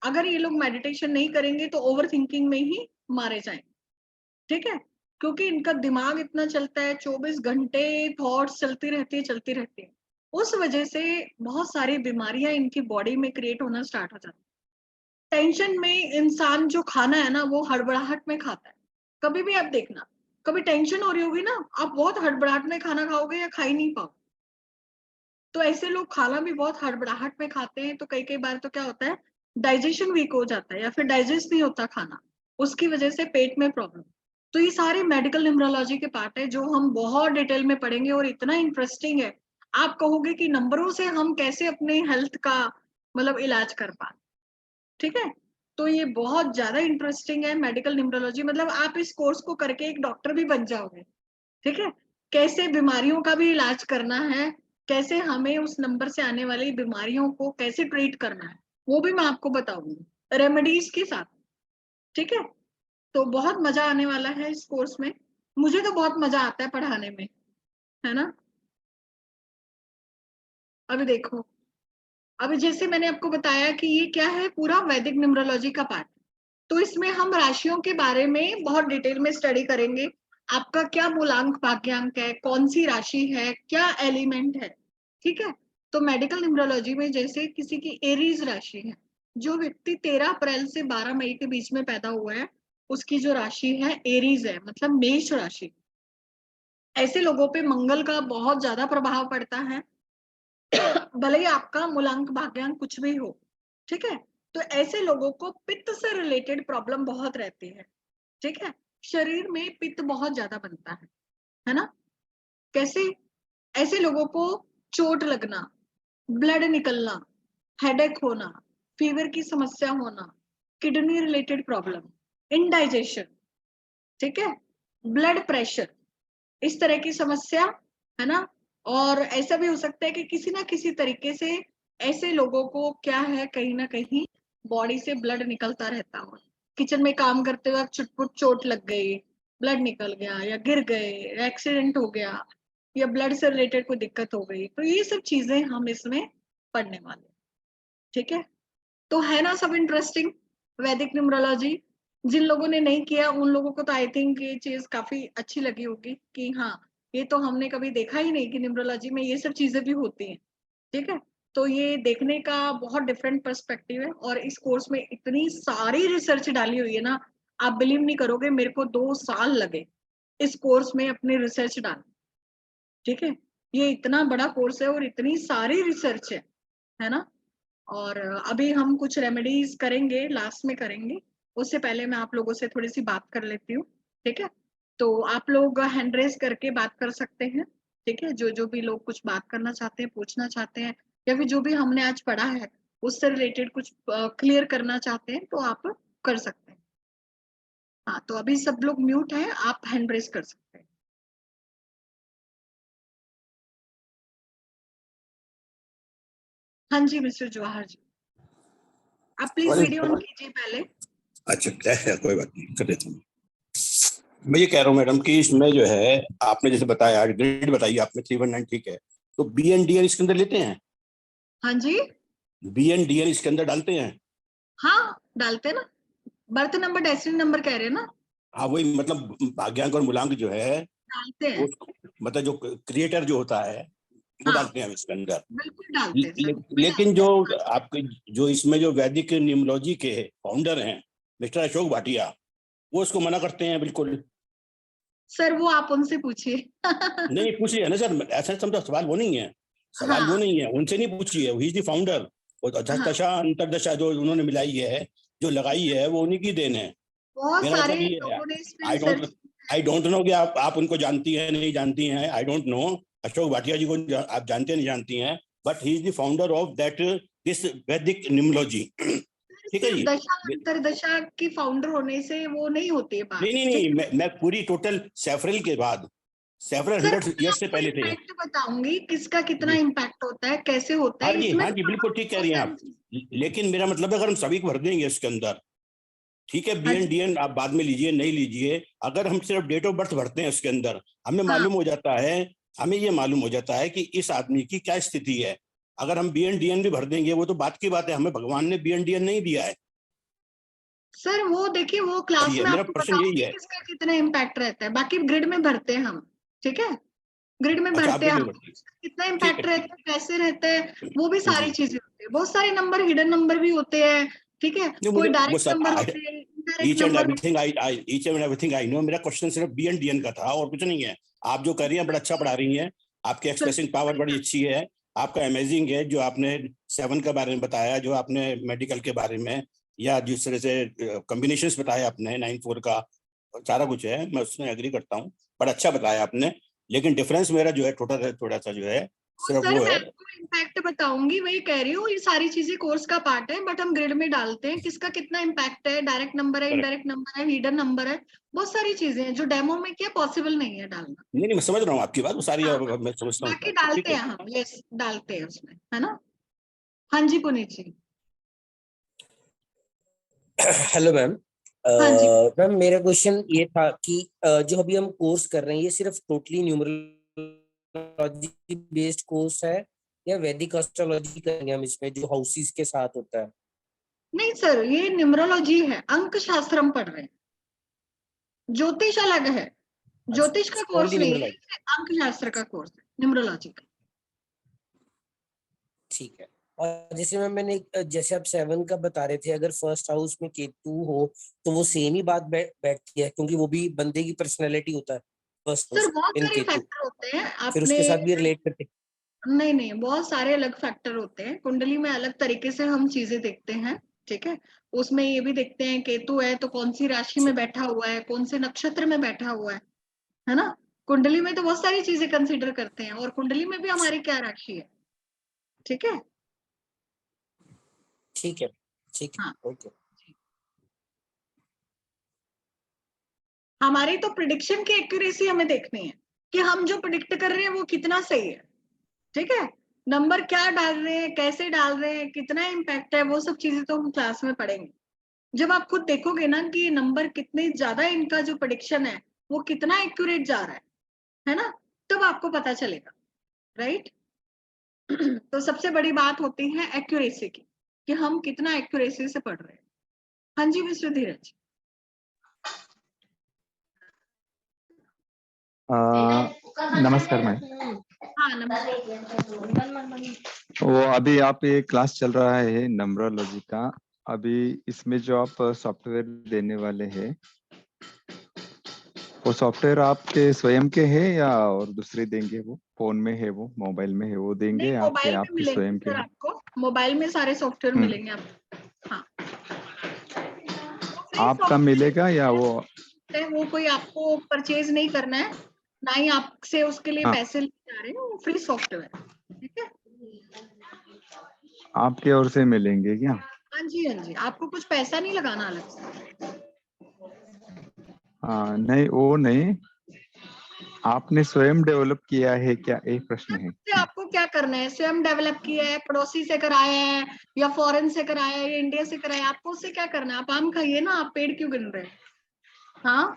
अगर ये लोग मेडिटेशन नहीं करेंगे तो ओवर थिंकिंग में ही मारे जाएंगे, ठीक है। क्योंकि इनका दिमाग इतना चलता है, 24 घंटे थॉट्स चलती रहती है। उस वजह से बहुत सारी बीमारियां इनकी बॉडी में क्रिएट होना स्टार्ट हो जाती है। टेंशन में इंसान जो खाना है ना, वो हड़बड़ाहट में खाता है। कभी भी आप देखना, कभी टेंशन हो रही होगी ना, आप बहुत हड़बड़ाहट में खाना खाओगे या खा ही नहीं पाओगे। तो ऐसे लोग खाना भी बहुत हड़बड़ाहट में खाते हैं, तो कई कई बार तो क्या होता है, डाइजेशन वीक हो जाता है, या फिर डाइजेस्ट नहीं होता खाना, उसकी वजह से पेट में प्रॉब्लम। तो ये सारे मेडिकल न्यूमरोलॉजी के पार्ट है जो हम बहुत डिटेल में पढ़ेंगे, और इतना इंटरेस्टिंग है, आप कहोगे कि नंबरों से हम कैसे अपने हेल्थ का मतलब इलाज कर पाए, ठीक है। तो ये बहुत ज्यादा इंटरेस्टिंग है मेडिकल न्यूमरोलॉजी, मतलब आप इस कोर्स को करके एक डॉक्टर भी बन जाओगे, ठीक है। कैसे बीमारियों का भी इलाज करना है, कैसे हमें उस नंबर से आने वाली बीमारियों को कैसे ट्रीट करना है, वो भी मैं आपको बताऊंगी रेमेडीज के साथ, ठीक है। तो बहुत मजा आने वाला है इस कोर्स में। मुझे तो बहुत मजा आता है पढ़ाने में, है ना। अभी देखो, अभी जैसे मैंने आपको बताया कि ये क्या है, पूरा वैदिक न्यूमरोलॉजी का पार्ट। तो इसमें हम राशियों के बारे में बहुत डिटेल में स्टडी करेंगे। आपका क्या मूलांक भाग्यांक है, कौन सी राशि है, क्या एलिमेंट है, ठीक है। तो मेडिकल न्यूमरोलॉजी में जैसे किसी की एरीज राशि है, जो व्यक्ति 13 अप्रैल से 12 मई के बीच में पैदा हुआ है, उसकी जो राशि है एरीज है, मतलब मेष राशि। ऐसे लोगों पे मंगल का बहुत ज्यादा प्रभाव पड़ता है, भले ही आपका मूलांक भाग्यांक कुछ भी हो, ठीक है। तो ऐसे लोगों को पित्त से रिलेटेड प्रॉब्लम बहुत रहती है, ठीक है। शरीर में पित्त बहुत ज्यादा बनता है ना। कैसे? ऐसे लोगों को चोट लगना, ब्लड निकलना, हेडेक होना, फीवर की समस्या होना, किडनी रिलेटेड प्रॉब्लम, इंडाइजेशन, ठीक है, ब्लड प्रेशर, इस तरह की समस्या, है ना। और ऐसा भी हो सकता है कि किसी ना किसी तरीके से ऐसे लोगों को क्या है, कहीं ना कहीं बॉडी से ब्लड निकलता रहता हो, किचन में काम करते वक्त चुटपुट चोट लग गई, ब्लड निकल गया, या गिर गए, एक्सीडेंट हो गया, या ब्लड से रिलेटेड कोई दिक्कत हो गई, तो ये सब चीजें हम इसमें पढ़ने वाले हैं, ठीक है। तो है ना सब इंटरेस्टिंग वैदिक न्यूमरोलॉजी। जिन लोगों ने नहीं किया उन लोगों को तो आई थिंक ये चीज काफी अच्छी लगी होगी कि हाँ, ये तो हमने कभी देखा ही नहीं कि न्यूमरोलॉजी में ये सब चीजें भी होती हैं, ठीक है। तो ये देखने का बहुत डिफरेंट पर्सपेक्टिव है, और इस कोर्स में इतनी सारी रिसर्च डाली हुई है ना, आप बिलीव नहीं करोगे, मेरे को 2 साल लगे इस कोर्स में अपने रिसर्च डालने, ठीक है। ये इतना बड़ा कोर्स है और इतनी सारी रिसर्च है ना। और अभी हम कुछ रेमेडीज करेंगे, लास्ट में करेंगे, उससे पहले मैं आप लोगों से थोड़ी सी बात कर लेती हूँ, ठीक है। तो आप लोग हैंड रेज करके बात कर सकते हैं, ठीक है, जो जो भी लोग कुछ बात करना चाहते हैं, पूछना चाहते हैं, या फिर जो भी हमने आज पढ़ा है उससे रिलेटेड कुछ क्लियर करना चाहते हैं तो आप कर सकते हैं। हाँ, तो अभी सब लोग म्यूट हैं, आप हैंड रेज कर सकते हैं। हाँ जी मिस्टर जवाहर जी, आप प्लीज वीडियो ऑन कीजिए पहले। अच्छा, क्या है, कोई बात नहीं, कर देता हूँ। मैं ये कह रहा हूँ मैडम कि इसमें जो है आपने जैसे बताया, ग्रेड बताइए आपने 319, ठीक है, तो बी एन डी एन इसके अंदर लेते हैं? हाँ जी, बी एन डी एन इसके अंदर डालते हैं? हाँ डालते ना, बर्थ नंबर डेस्टिनी नंबर कह रहे हैं ना। हाँ, वही मतलब भाग्यांक और मूलांक जो है डालते हैं, मतलब जो क्रिएटर जो होता है वो हाँ डालते हैं हम इसके अंदर। बिल्कुल डालते हैं सर, लेकिन जो आपके जो इसमें जो वैदिक न्यूमरोलॉजी के फाउंडर हैं मिस्टर अशोक भाटिया, वो इसको मना करते हैं बिल्कुल। सर वो आप उनसे पूछिए। नहीं पूछिए ना सर, ऐसा समझो सवाल वो नहीं है, सवाल वो हाँ नहीं है, उनसे नहीं पूछिए, ही इज द फाउंडर। और हाँ, दशा अंतरदशा जो उन्होंने मिलाई है, जो लगाई है, वो उन्हीं की देन है। बहुत मेरा सारे मतलब ये है, लोगों ने इस पे I don't research. I don't know कि आप उनको जानती हैं नहीं जानती हैं, I don't know. Ashok Bhatia ji को आप जानते नहीं जानती हैं, but he is the founder of that this Vedic numerology. ठीक है सिर्फ जी। दशा अंतरदशा की फाउंडर होने से वो नहीं होती है बात, नहीं नहीं ठीक नहीं, है। मैं पूरी टोटल सेफरल के बाद, सेफरल सर 100 मैं ईयर्स से आपको पहले थे। इम्पैक्ट बताऊंगी, किसका कितना जी इम्पैक्ट होता है, कैसे होता है, इसमें हाँ तो जी, बिल्कुल ठीक कह बहुत रही हैं सारी आप। चीजें। लेकिन मेरा मतलब है अगर हम सभी को भर देंगे इसके अंदर, ठीक है, बी हाँ एन जी, डी एन आप बाद में लीजिए नहीं लीजिए, अगर हम सिर्फ डेट ऑफ बर्थ भरते हैं इसके अंदर, हमें हाँ मालूम हो जाता है, हमें ये मालूम हो जाता है कि इस आदमी की क्या स्थिति है। अगर हम बी एन डी एन भी भर देंगे वो तो बात की बात है, हमें भगवान ने बी एन डी एन नहीं दिया है। सर वो देखिए, वो क्लास ये में मेरा आपको प्रश्न यही बताऊंगी है। किसका कितना इम्पैक्ट रहता है, बाकी ग्रिड में भरते हैं हम, ठीक है। ग्रिड में अच्छा, आप भरते हैं ग्रेड में हम, भरती है? कितना ठीक इम्पैक्ट है, ठीक रहता है, कैसे रहता है, वो भी है सारी जी। चीजें होती है, बहुत सारे नंबर, हिडन नंबर भी होते हैं, ठीक है। नहीं, कोई मुझे वो डायरेक्ट सब नंबर होते हैं, इनडायरेक्ट ईच एंड नंबर होते everything I each and everything I know, मेरा क्वेश्चन सिर्फ बी एंड डी एन का था और कुछ नहीं है। आप जो कर रही हैं बड़ा अच्छा पढ़ा रही हैं, आपकी हैं। एक्सप्रेसिंग पावर बड़ी अच्छी है, आपका अमेजिंग है, जो आपने 7 के बारे में बताया, जो आपने मेडिकल के बारे में, या जिस तरह से कॉम्बिनेशंस बताया आपने 9-4 का, सारा कुछ है, मैं उसमें एग्री करता हूँ, बड़ा अच्छा बताया आपने। लेकिन डिफरेंस मेरा जो है थोड़ा सा जो है तो सिर्फ सर वो मैं है। आपको इम्पैक्ट बताऊंगी, वही कह रही हूँ, ये सारी चीजें कोर्स का पार्ट है, बट हम ग्रिड में डालते हैं किसका कितना इम्पैक्ट है, डायरेक्ट नंबर है, करेक्ट। इनडायरेक्ट नंबर है, हिडन नंबर है, बहुत सारी चीजें हैं जो डेमो में क्या पॉसिबल नहीं है डालना। नहीं नहीं, मैं समझ रहा हूँ आपकी बात, वो सारी हाँ हाँ, मैं समझता हूँ इस बाकी बात को, ठीक डालते है। हैं हम, यस डालते हैं उसमें, है ना। हाँ जी पुनीत जी। Hello ma'am. हाँ जी, मैम मेरा क्वेश्चन ये था कि जो अभी हम कोर्स कर रहे हैं ये सिर्फ टोटली न्यूमरोलॉजी बेस्ड कोर्स है, या वैदिक एस्ट्रोलॉजी करेंगे हम इसमें जो हाउसेस के साथ होता है? नहीं सर, ये न्यूमरोलॉजी है, अंक शास्त्र हम पढ़ रहे हैं, ज्योतिष अलग है, ज्योतिष का अच्छा, कोर्स ओनली नहीं है, न्यूमरोलॉजी। ये अंक शास्त्र का कोर्स है, न्यूमरोलॉजी का। ठीक है। और जैसे मैम मैंने जैसे आप 7 का बता रहे थे, अगर फर्स्ट हाउस में केतु हो तो वो सेम ही बात बैठती है, क्योंकि वो भी बंदे की पर्सनैलिटी होता है फर्स्ट सर हाउस बहुत इन सारे केतु, फैक्टर होते हैं फिर आपने। उसके साथ भी रिलेट करते हैं। नहीं नहीं, बहुत सारे अलग फैक्टर होते हैं, कुंडली में अलग तरीके से हम चीजें देखते हैं, ठीक है। उसमें ये भी देखते हैं केतु है तो कौन सी राशि में बैठा हुआ है, कौन से नक्षत्र में बैठा हुआ है ना। कुंडली में तो बहुत सारी चीजें कंसीडर करते हैं, और कुंडली में भी हमारी क्या राशि है, ठीक है। ठीक है, ठीक है, हाँ। ओके। हमारी तो प्रिडिक्शन की एक्यूरेसी हमें देखनी है कि हम जो प्रिडिक्ट कर रहे हैं वो कितना सही है, ठीक है। नंबर क्या डाल रहे हैं, कैसे डाल रहे हैं, कितना इम्पैक्ट है, वो सब चीजें तो हम क्लास में पढ़ेंगे। जब आप खुद देखोगे ना कि नंबर कितने ज्यादा, इनका जो प्रिडिक्शन है वो कितना एक्यूरेट जा रहा है ना, तब आपको पता चलेगा, राइट। तो सबसे बड़ी बात होती है एक्यूरेसी की, कि हम कितना एक्यूरेसी से पढ़ रहे हैं। हाँ जी मिस्टर धीरज। नमस्कार मैम। हाँ नमस्कार। वो अभी आप ये क्लास चल रहा है नंबरोलॉजी का, अभी इसमें जो आप सॉफ्टवेयर देने वाले हैं वो सॉफ्टवेयर आपके स्वयं के हैं या और दूसरे देंगे? वो फोन में है, वो मोबाइल में है, वो देंगे नहीं, आपके मोबाइल में आपके मिलेंगे स्वयं के सर, हैं? आपको मोबाइल में सारे सॉफ्टवेयर मिलेंगे आपको। हाँ, आपका मिलेगा या वो? वो कोई आपको परचेज नहीं करना है, ना ही आपसे उसके लिए हाँ, पैसे लेके जा रहे हैं, वो फ्री सॉफ्टवेयर, ठीक है। आपके ओर से मिलेंगे क्या? हाँ जी, हाँ जी, आपको कुछ पैसा नहीं लगाना अलग से। हाँ, नहीं वो नहीं, आपने स्वयं डेवलप किया है क्या, एक प्रश्न है। आपको क्या करना है, स्वयं डेवलप किया है, पड़ोसी से कराया है, या फॉरेन से कराया है, या इंडिया से कराया है, आपको उससे क्या करना है? आप आम खाइए ना, आप पेड़ क्यों गिन रहे हैं? हाँ।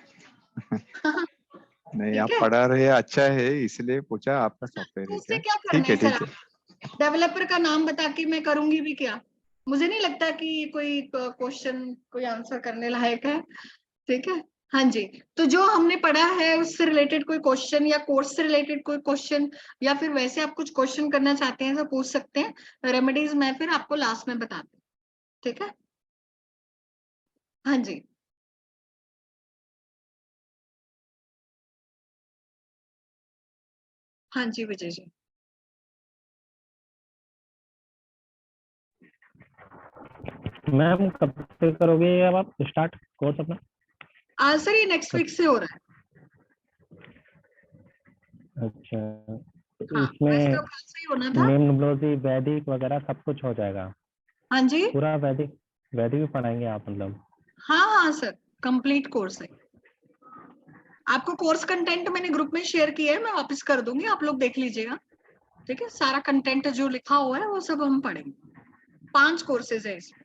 नहीं, आप ठीक है, पढ़ा रहे हैं, अच्छा है इसलिए पूछा आपका सॉफ्टवेयर तो है उससे क्या। क्या करना ठीक है, है सर? ठीक है। डेवलपर का नाम बता के मैं करूंगी भी क्या? मुझे नहीं लगता कि कोई क्वेश्चन कोई आंसर करने लायक है, ठीक है। हाँ जी, तो जो हमने पढ़ा है उससे रिलेटेड कोई क्वेश्चन, या कोर्स से रिलेटेड कोई क्वेश्चन, या फिर वैसे आप कुछ क्वेश्चन करना चाहते हैं तो पूछ सकते हैं। रेमेडीज मैं फिर आपको लास्ट में बता दूं, ठीक है। हाँ जी, हाँ जी विजय जी। मैम कब से करोगे ये अब आप स्टार्ट कोर्स अपना? सर ये नेक्स्ट वीक से हो रहा है। अच्छा, तो हाँ, वैसे इसमें तो कल से ही होना था। न्यूमरोलॉजी वैदिक वगैरह सब कुछ हो जाएगा? हाँ जी, पूरा वैदिक वैदिक भी पढ़ाएंगे आप मतलब? हाँ हाँ सर, कंप्लीट कोर्स है। आपको कोर्स कंटेंट मैंने ग्रुप में शेयर किया है, मैं वापस कर दूंगी, आप लोग देख लीजिएगा, ठीक है। सारा कंटेंट जो लिखा हुआ है वो सब हम पढ़ेंगे। 5 कोर्सेज है इसमें।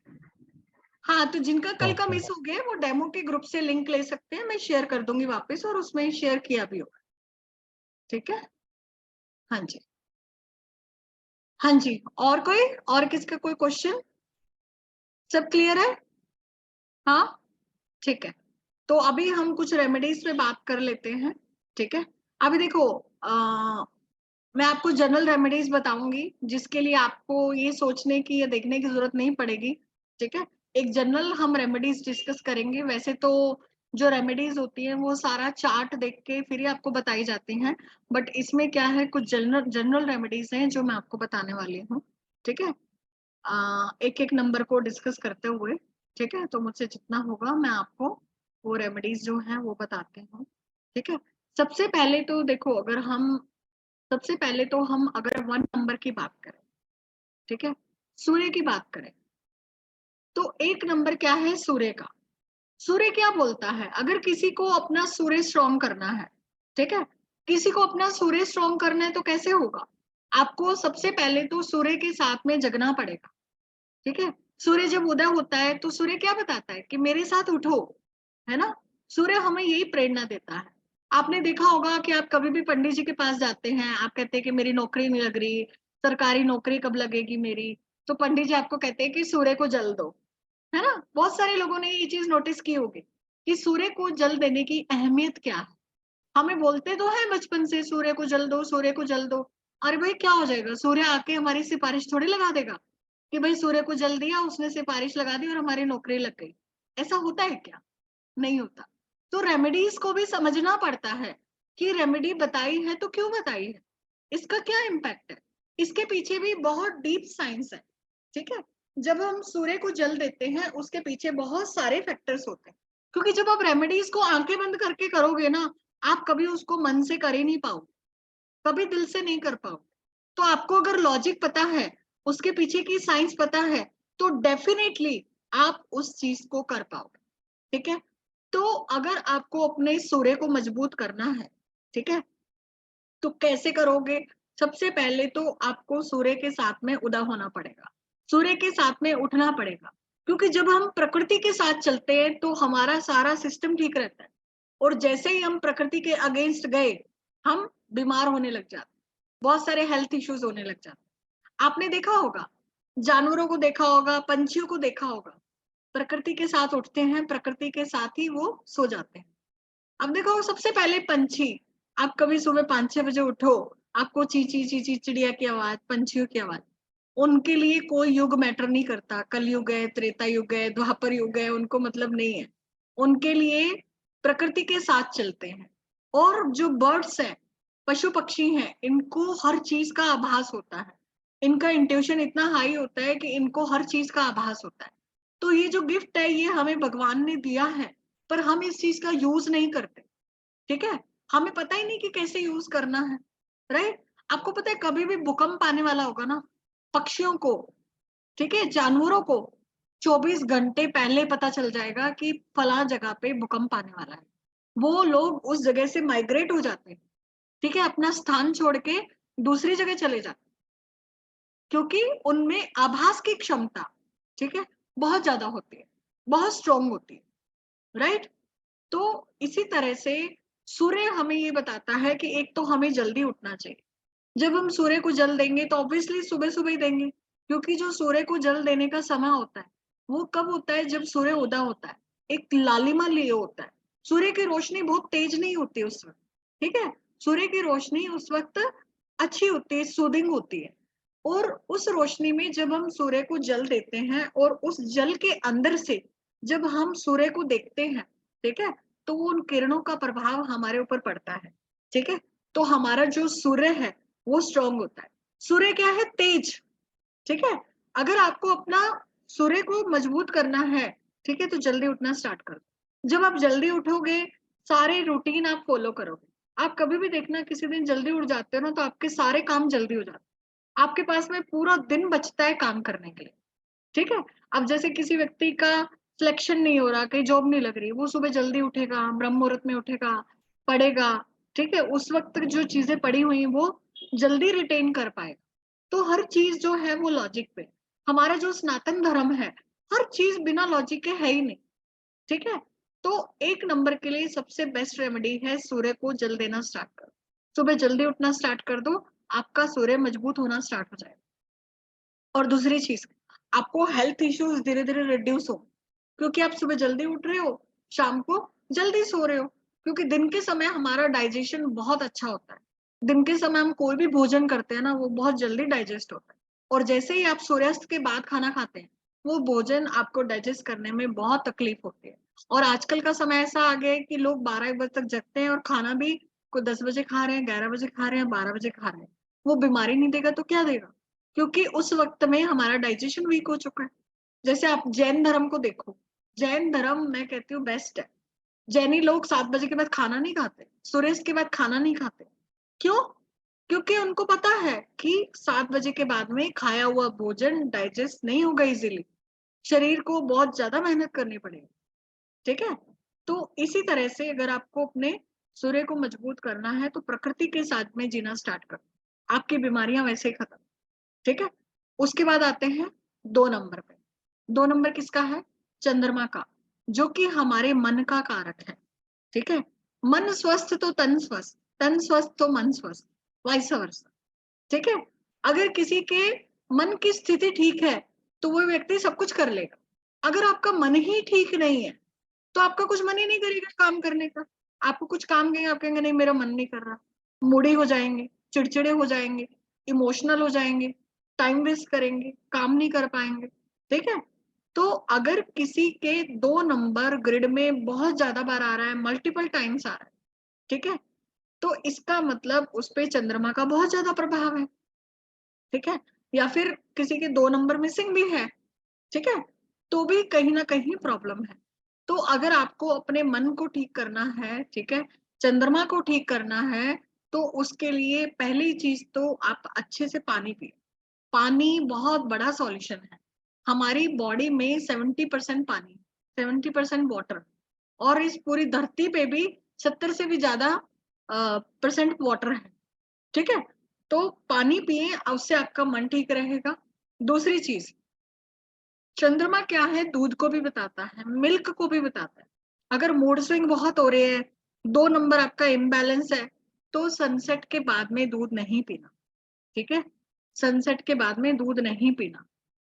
हाँ, तो जिनका कल का ओके। मिस हो गया वो डेमो के ग्रुप से लिंक ले सकते हैं, मैं शेयर कर दूंगी वापस, और उसमें शेयर किया भी होगा, ठीक है। हाँ जी, हाँ जी, और कोई, और किसका कोई क्वेश्चन? सब क्लियर है? हाँ, ठीक है। तो अभी हम कुछ रेमेडीज पे बात कर लेते हैं, ठीक है। अभी देखो, मैं आपको जनरल रेमेडीज बताऊंगी, जिसके लिए आपको ये सोचने की या देखने की जरूरत नहीं पड़ेगी, ठीक है। एक जनरल हम रेमेडीज डिस्कस करेंगे। वैसे तो जो रेमेडीज होती हैं वो सारा चार्ट देख के फिर ही आपको बताई जाती हैं, बट इसमें क्या है, कुछ जनरल जनरल रेमेडीज हैं जो मैं आपको बताने वाली हूँ, ठीक है। एक एक नंबर को डिस्कस करते हुए, ठीक है, तो मुझसे जितना होगा मैं आपको वो रेमेडीज जो हैं वो बताते हूँ, ठीक है। सबसे पहले तो देखो, सबसे पहले तो हम अगर 1 नंबर की बात करें, ठीक है, सूर्य की बात करें, तो 1 नंबर क्या है सूर्य का। सूर्य क्या बोलता है, अगर किसी को अपना सूर्य स्ट्रॉन्ग करना है, ठीक है, किसी को अपना सूर्य स्ट्रॉन्ग करना है तो कैसे होगा? आपको सबसे पहले तो सूर्य के साथ में जगना पड़ेगा, ठीक है। सूर्य जब उदय होता है तो सूर्य क्या बताता है कि मेरे साथ उठो, है ना। सूर्य हमें यही प्रेरणा देता है। आपने देखा होगा कि आप कभी भी पंडित जी के पास जाते हैं, आप कहते हैं कि मेरी नौकरी नहीं लग रही, सरकारी नौकरी कब लगेगी मेरी, तो पंडित जी आपको कहते हैं कि सूर्य को जल दो, है ना। बहुत सारे लोगों ने ये चीज नोटिस की होगी कि सूर्य को जल देने की अहमियत क्या है। हमें बोलते तो है बचपन से, सूर्य को जल दो, सूर्य को जल दो। अरे भाई क्या हो जाएगा, सूर्य आके हमारी सिफारिश थोड़ी लगा देगा कि भाई सूर्य को जल दिया, उसने सिफारिश लगा दी और हमारी नौकरी लग गई। ऐसा होता है क्या? नहीं होता। तो रेमेडीज को भी समझना पड़ता है कि रेमेडी बताई है तो क्यों बताई है, इसका क्या इम्पैक्ट है, इसके पीछे भी बहुत डीप साइंस है, ठीक है। जब हम सूर्य को जल देते हैं उसके पीछे बहुत सारे फैक्टर्स होते हैं, क्योंकि जब आप रेमेडीज को आंखें बंद करके करोगे ना, आप कभी उसको मन से कर ही नहीं पाओगे, कभी दिल से नहीं कर पाओगे। तो आपको अगर लॉजिक पता है, उसके पीछे की साइंस पता है, तो डेफिनेटली आप उस चीज को कर पाओगे। ठीक है, तो अगर आपको अपने सूर्य को मजबूत करना है, ठीक है, तो कैसे करोगे? सबसे पहले तो आपको सूर्य के साथ में उदा होना पड़ेगा, सूर्य के साथ में उठना पड़ेगा, क्योंकि जब हम प्रकृति के साथ चलते हैं तो हमारा सारा सिस्टम ठीक रहता है, और जैसे ही हम प्रकृति के अगेंस्ट गए हम बीमार होने लग जाते हैं, बहुत सारे हेल्थ इश्यूज होने लग जाते हैं। आपने देखा होगा, जानवरों को देखा होगा, पंछियों को देखा होगा, प्रकृति के साथ उठते हैं, प्रकृति के साथ ही वो सो जाते हैं। अब देखो, सबसे पहले पंछी, आप कभी सुबह 5-6 बजे उठो, आपको चींची चींची चिड़िया की आवाज, पंछियों की आवाज, उनके लिए कोई युग मैटर नहीं करता, कलयुग है, त्रेता युग है, द्वापर युग है, उनको मतलब नहीं है। उनके लिए प्रकृति के साथ चलते हैं। और जो बर्ड्स हैं, पशु पक्षी हैं, इनको हर चीज का आभास होता है, इनका इंट्यूशन इतना हाई होता है कि इनको हर चीज का आभास होता है। तो ये जो गिफ्ट है, ये हमें भगवान ने दिया है, पर हम इस चीज का यूज नहीं करते। ठीक है, हमें पता ही नहीं कि कैसे यूज करना है, राइट? आपको पता है, कभी भी भूकंप आने वाला होगा ना, पक्षियों को, ठीक है, जानवरों को 24 घंटे पहले पता चल जाएगा कि फला जगह पे भूकंप आने वाला है। वो लोग उस जगह से माइग्रेट हो जाते हैं, ठीक है, अपना स्थान छोड़ के दूसरी जगह चले जाते हैं, क्योंकि उनमें आभास की क्षमता, ठीक है, बहुत ज्यादा होती है, बहुत स्ट्रोंग होती है, राइट? तो इसी तरह से सूर्य हमें ये बताता है कि एक तो हमें जल्दी उठना चाहिए। जब हम सूर्य को जल देंगे तो ऑब्वियसली सुबह सुबह ही देंगे, क्योंकि जो सूर्य को जल देने का समय होता है वो कब होता है? जब सूर्य उदा होता है, एक लालिमा लिए होता है, सूर्य की रोशनी बहुत तेज नहीं होती उस वक्त, ठीक है, सूर्य की रोशनी उस वक्त अच्छी होती है, सूदिंग होती है। और उस रोशनी में जब हम सूर्य को जल देते हैं और उस जल के अंदर से जब हम सूर्य को देखते हैं, ठीक है, तो वो उन किरणों का प्रभाव हमारे ऊपर पड़ता है, ठीक है, तो हमारा जो सूर्य है वो स्ट्रांग होता है। सूर्य क्या है? तेज, ठीक है। अगर आपको अपना सूर्य को मजबूत करना है, ठीक है, तो जल्दी उठना स्टार्ट कर दो। जब आप जल्दी उठोगे, सारे रूटीन आप फॉलो करोगे, आप कभी भी देखना किसी दिन जल्दी उठ जाते हो ना, तो आपके सारे काम जल्दी हो जाते हैं, आपके पास में पूरा दिन बचता है काम करने के लिए, ठीक है। अब जैसे किसी व्यक्ति का सिलेक्शन नहीं हो रहा, कहीं जॉब नहीं लग रही, वो सुबह जल्दी उठेगा, ब्रह्म मुहूर्त में उठेगा, पढ़ेगा, ठीक है, उस वक्त जो चीजें पड़ी हुई वो जल्दी रिटेन कर पाएगा। तो हर चीज जो है वो लॉजिक पे, हमारा जो सनातन धर्म है, हर चीज बिना लॉजिक के है ही नहीं, ठीक है। तो एक नंबर के लिए सबसे बेस्ट रेमेडी है सूर्य को जल देना स्टार्ट करो, सुबह जल्दी उठना स्टार्ट कर दो, आपका सूर्य मजबूत होना स्टार्ट हो जाएगा। और दूसरी चीज, आपको हेल्थ इश्यूज धीरे धीरे रिड्यूस हो, क्योंकि आप सुबह जल्दी उठ रहे हो, शाम को जल्दी सो रहे हो, क्योंकि दिन के समय हमारा डाइजेशन बहुत अच्छा होता है, दिन के समय हम कोई भी भोजन करते हैं ना, वो बहुत जल्दी डाइजेस्ट होता है। और जैसे ही आप सूर्यास्त के बाद खाना खाते हैं, वो भोजन आपको डाइजेस्ट करने में बहुत तकलीफ होती है। और आजकल का समय ऐसा आ गया है कि लोग 12-1 बजे तक जगते हैं और खाना भी कोई 10 बजे खा रहे हैं, 11 बजे खा रहे हैं, 12 बजे खा रहे हैं। वो बीमारी नहीं देगा तो क्या देगा? क्योंकि उस वक्त में हमारा डाइजेशन वीक हो चुका है। जैसे आप जैन धर्म को देखो, जैन धर्म मैं कहती हूँ बेस्ट है। जैनी लोग 7 बजे के बाद खाना नहीं खाते, सूर्यास्त के बाद खाना नहीं खाते। क्यों? क्योंकि उनको पता है कि 7 बजे के बाद में खाया हुआ भोजन डाइजेस्ट नहीं होगा इजीली, शरीर को बहुत ज्यादा मेहनत करनी पड़ेगी, ठीक है। तो इसी तरह से अगर आपको अपने सूर्य को मजबूत करना है तो प्रकृति के साथ में जीना स्टार्ट करो, आपकी बीमारियां वैसे ही खत्म, ठीक है। उसके बाद आते हैं 2 नंबर पे। 2 नंबर किसका है? चंद्रमा का, जो कि हमारे मन का कारक है, ठीक है। मन स्वस्थ तो तन स्वस्थ, तन स्वस्थ तो मन स्वस्थ, वाइस वर्सा, ठीक है। अगर किसी के मन की स्थिति ठीक है तो वो व्यक्ति सब कुछ कर लेगा। अगर आपका मन ही ठीक नहीं है तो आपका कुछ मन ही नहीं करेगा काम करने का। आपको कुछ काम कहेंगे, आप कहेंगे नहीं मेरा मन नहीं कर रहा, मूडी हो जाएंगे, चिड़चिड़े हो जाएंगे, इमोशनल हो जाएंगे, टाइम वेस्ट करेंगे, काम नहीं कर पाएंगे, ठीक है। तो अगर किसी के 2 नंबर ग्रिड में बहुत ज्यादा बार आ रहा है, मल्टीपल टाइम्स आ रहा है, ठीक है, तो इसका मतलब उस पे चंद्रमा का बहुत ज्यादा प्रभाव है, ठीक है। या फिर किसी के 2 नंबर मिसिंग भी है, ठीक है, तो भी कहीं ना कहीं प्रॉब्लम है। तो अगर आपको अपने मन को ठीक करना है, ठीक है, चंद्रमा को ठीक करना है, तो उसके लिए पहली चीज तो आप अच्छे से पानी पिए। पानी बहुत बड़ा सॉल्यूशन है। हमारी बॉडी में 70% पानी, 70% वाटर, और इस पूरी धरती पे भी 70 से भी ज्यादा % वाटर है, ठीक है। तो पानी पिए, उससे आपका मन ठीक रहेगा। दूसरी चीज, चंद्रमा क्या है, दूध को भी बताता है, मिल्क को भी बताता है। अगर मूड स्विंग बहुत हो रहे हैं, 2 नंबर आपका इम्बैलेंस है, तो सनसेट के बाद में दूध नहीं पीना, ठीक है। सनसेट के बाद में दूध नहीं पीना,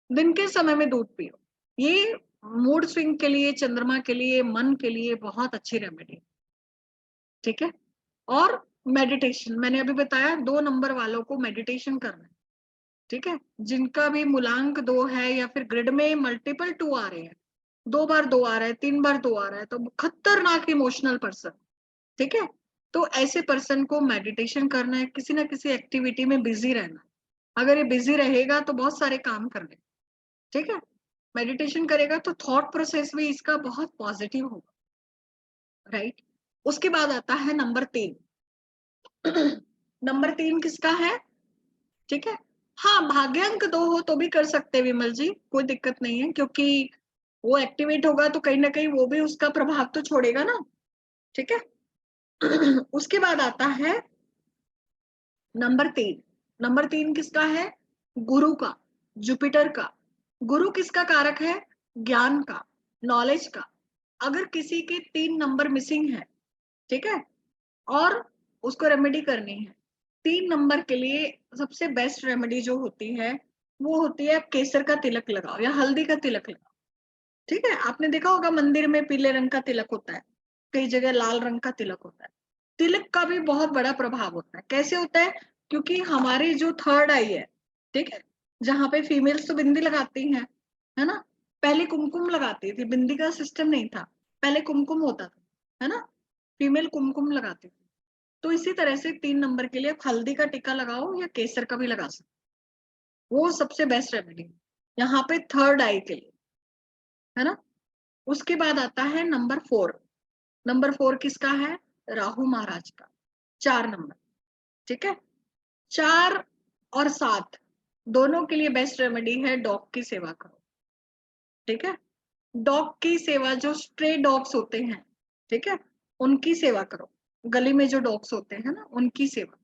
दिन के समय में दूध पियो। ये मूड स्विंग के लिए, चंद्रमा के लिए, मन के लिए बहुत अच्छी रेमेडी है, ठीक है। और मेडिटेशन, मैंने अभी बताया 2 नंबर वालों को मेडिटेशन करना है, ठीक है। जिनका भी मूलांक 2 है या फिर ग्रिड में मल्टीपल 2 आ रहे हैं, 2 बार 2 आ रहा है, 3 बार 2 आ रहा है, तो खतरनाक इमोशनल पर्सन, ठीक है। तो ऐसे पर्सन को मेडिटेशन करना है, किसी ना किसी एक्टिविटी में बिजी रहना है। अगर ये बिजी रहेगा तो बहुत सारे काम कर ले, ठीक है। मेडिटेशन करेगा तो थॉट प्रोसेस भी इसका बहुत पॉजिटिव होगा, राइट। उसके बाद आता है नंबर 3। नंबर 3 किसका है, ठीक है। हाँ, भाग्यांक 2 हो तो भी कर सकते हैं विमल जी, कोई दिक्कत नहीं है, क्योंकि वो एक्टिवेट होगा तो कहीं ना कहीं वो भी उसका प्रभाव तो छोड़ेगा ना, ठीक है। उसके बाद आता है नंबर 3। नंबर 3 किसका है, गुरु का, जुपिटर का। गुरु किसका कारक है, ज्ञान का, नॉलेज का। अगर किसी के 3 नंबर मिसिंग है, ठीक है, और उसको रेमेडी करनी है, 3 नंबर के लिए सबसे बेस्ट रेमेडी जो होती है वो होती है केसर का तिलक लगाओ या हल्दी का तिलक लगाओ, ठीक है। आपने देखा होगा मंदिर में पीले रंग का तिलक होता है, कई जगह लाल रंग का तिलक होता है। तिलक का भी बहुत बड़ा प्रभाव होता है। कैसे होता है, क्योंकि हमारी जो थर्ड आई है, ठीक है, जहां पे फीमेल्स तो बिंदी लगाती हैं, है ना। पहले कुमकुम लगाती थी, बिंदी का सिस्टम नहीं था, पहले कुमकुम होता था, है ना। फीमेल कुमकुम लगाती थी। तो इसी तरह से 3 नंबर के लिए हल्दी का टीका लगाओ या केसर का भी लगा सकते, वो सबसे बेस्ट रेमेडी यहाँ पे थर्ड आई के लिए, है ना। उसके बाद आता है नंबर 4। नंबर 4 किसका है, राहु महाराज का, 4 नंबर, ठीक है। 4 और 7 दोनों के लिए बेस्ट रेमेडी है डॉग की सेवा करो, ठीक है। डॉग की सेवा, जो स्ट्रे डॉग्स होते हैं, ठीक है, उनकी सेवा करो। गली में जो डॉग्स होते हैं ना, उनकी सेवा,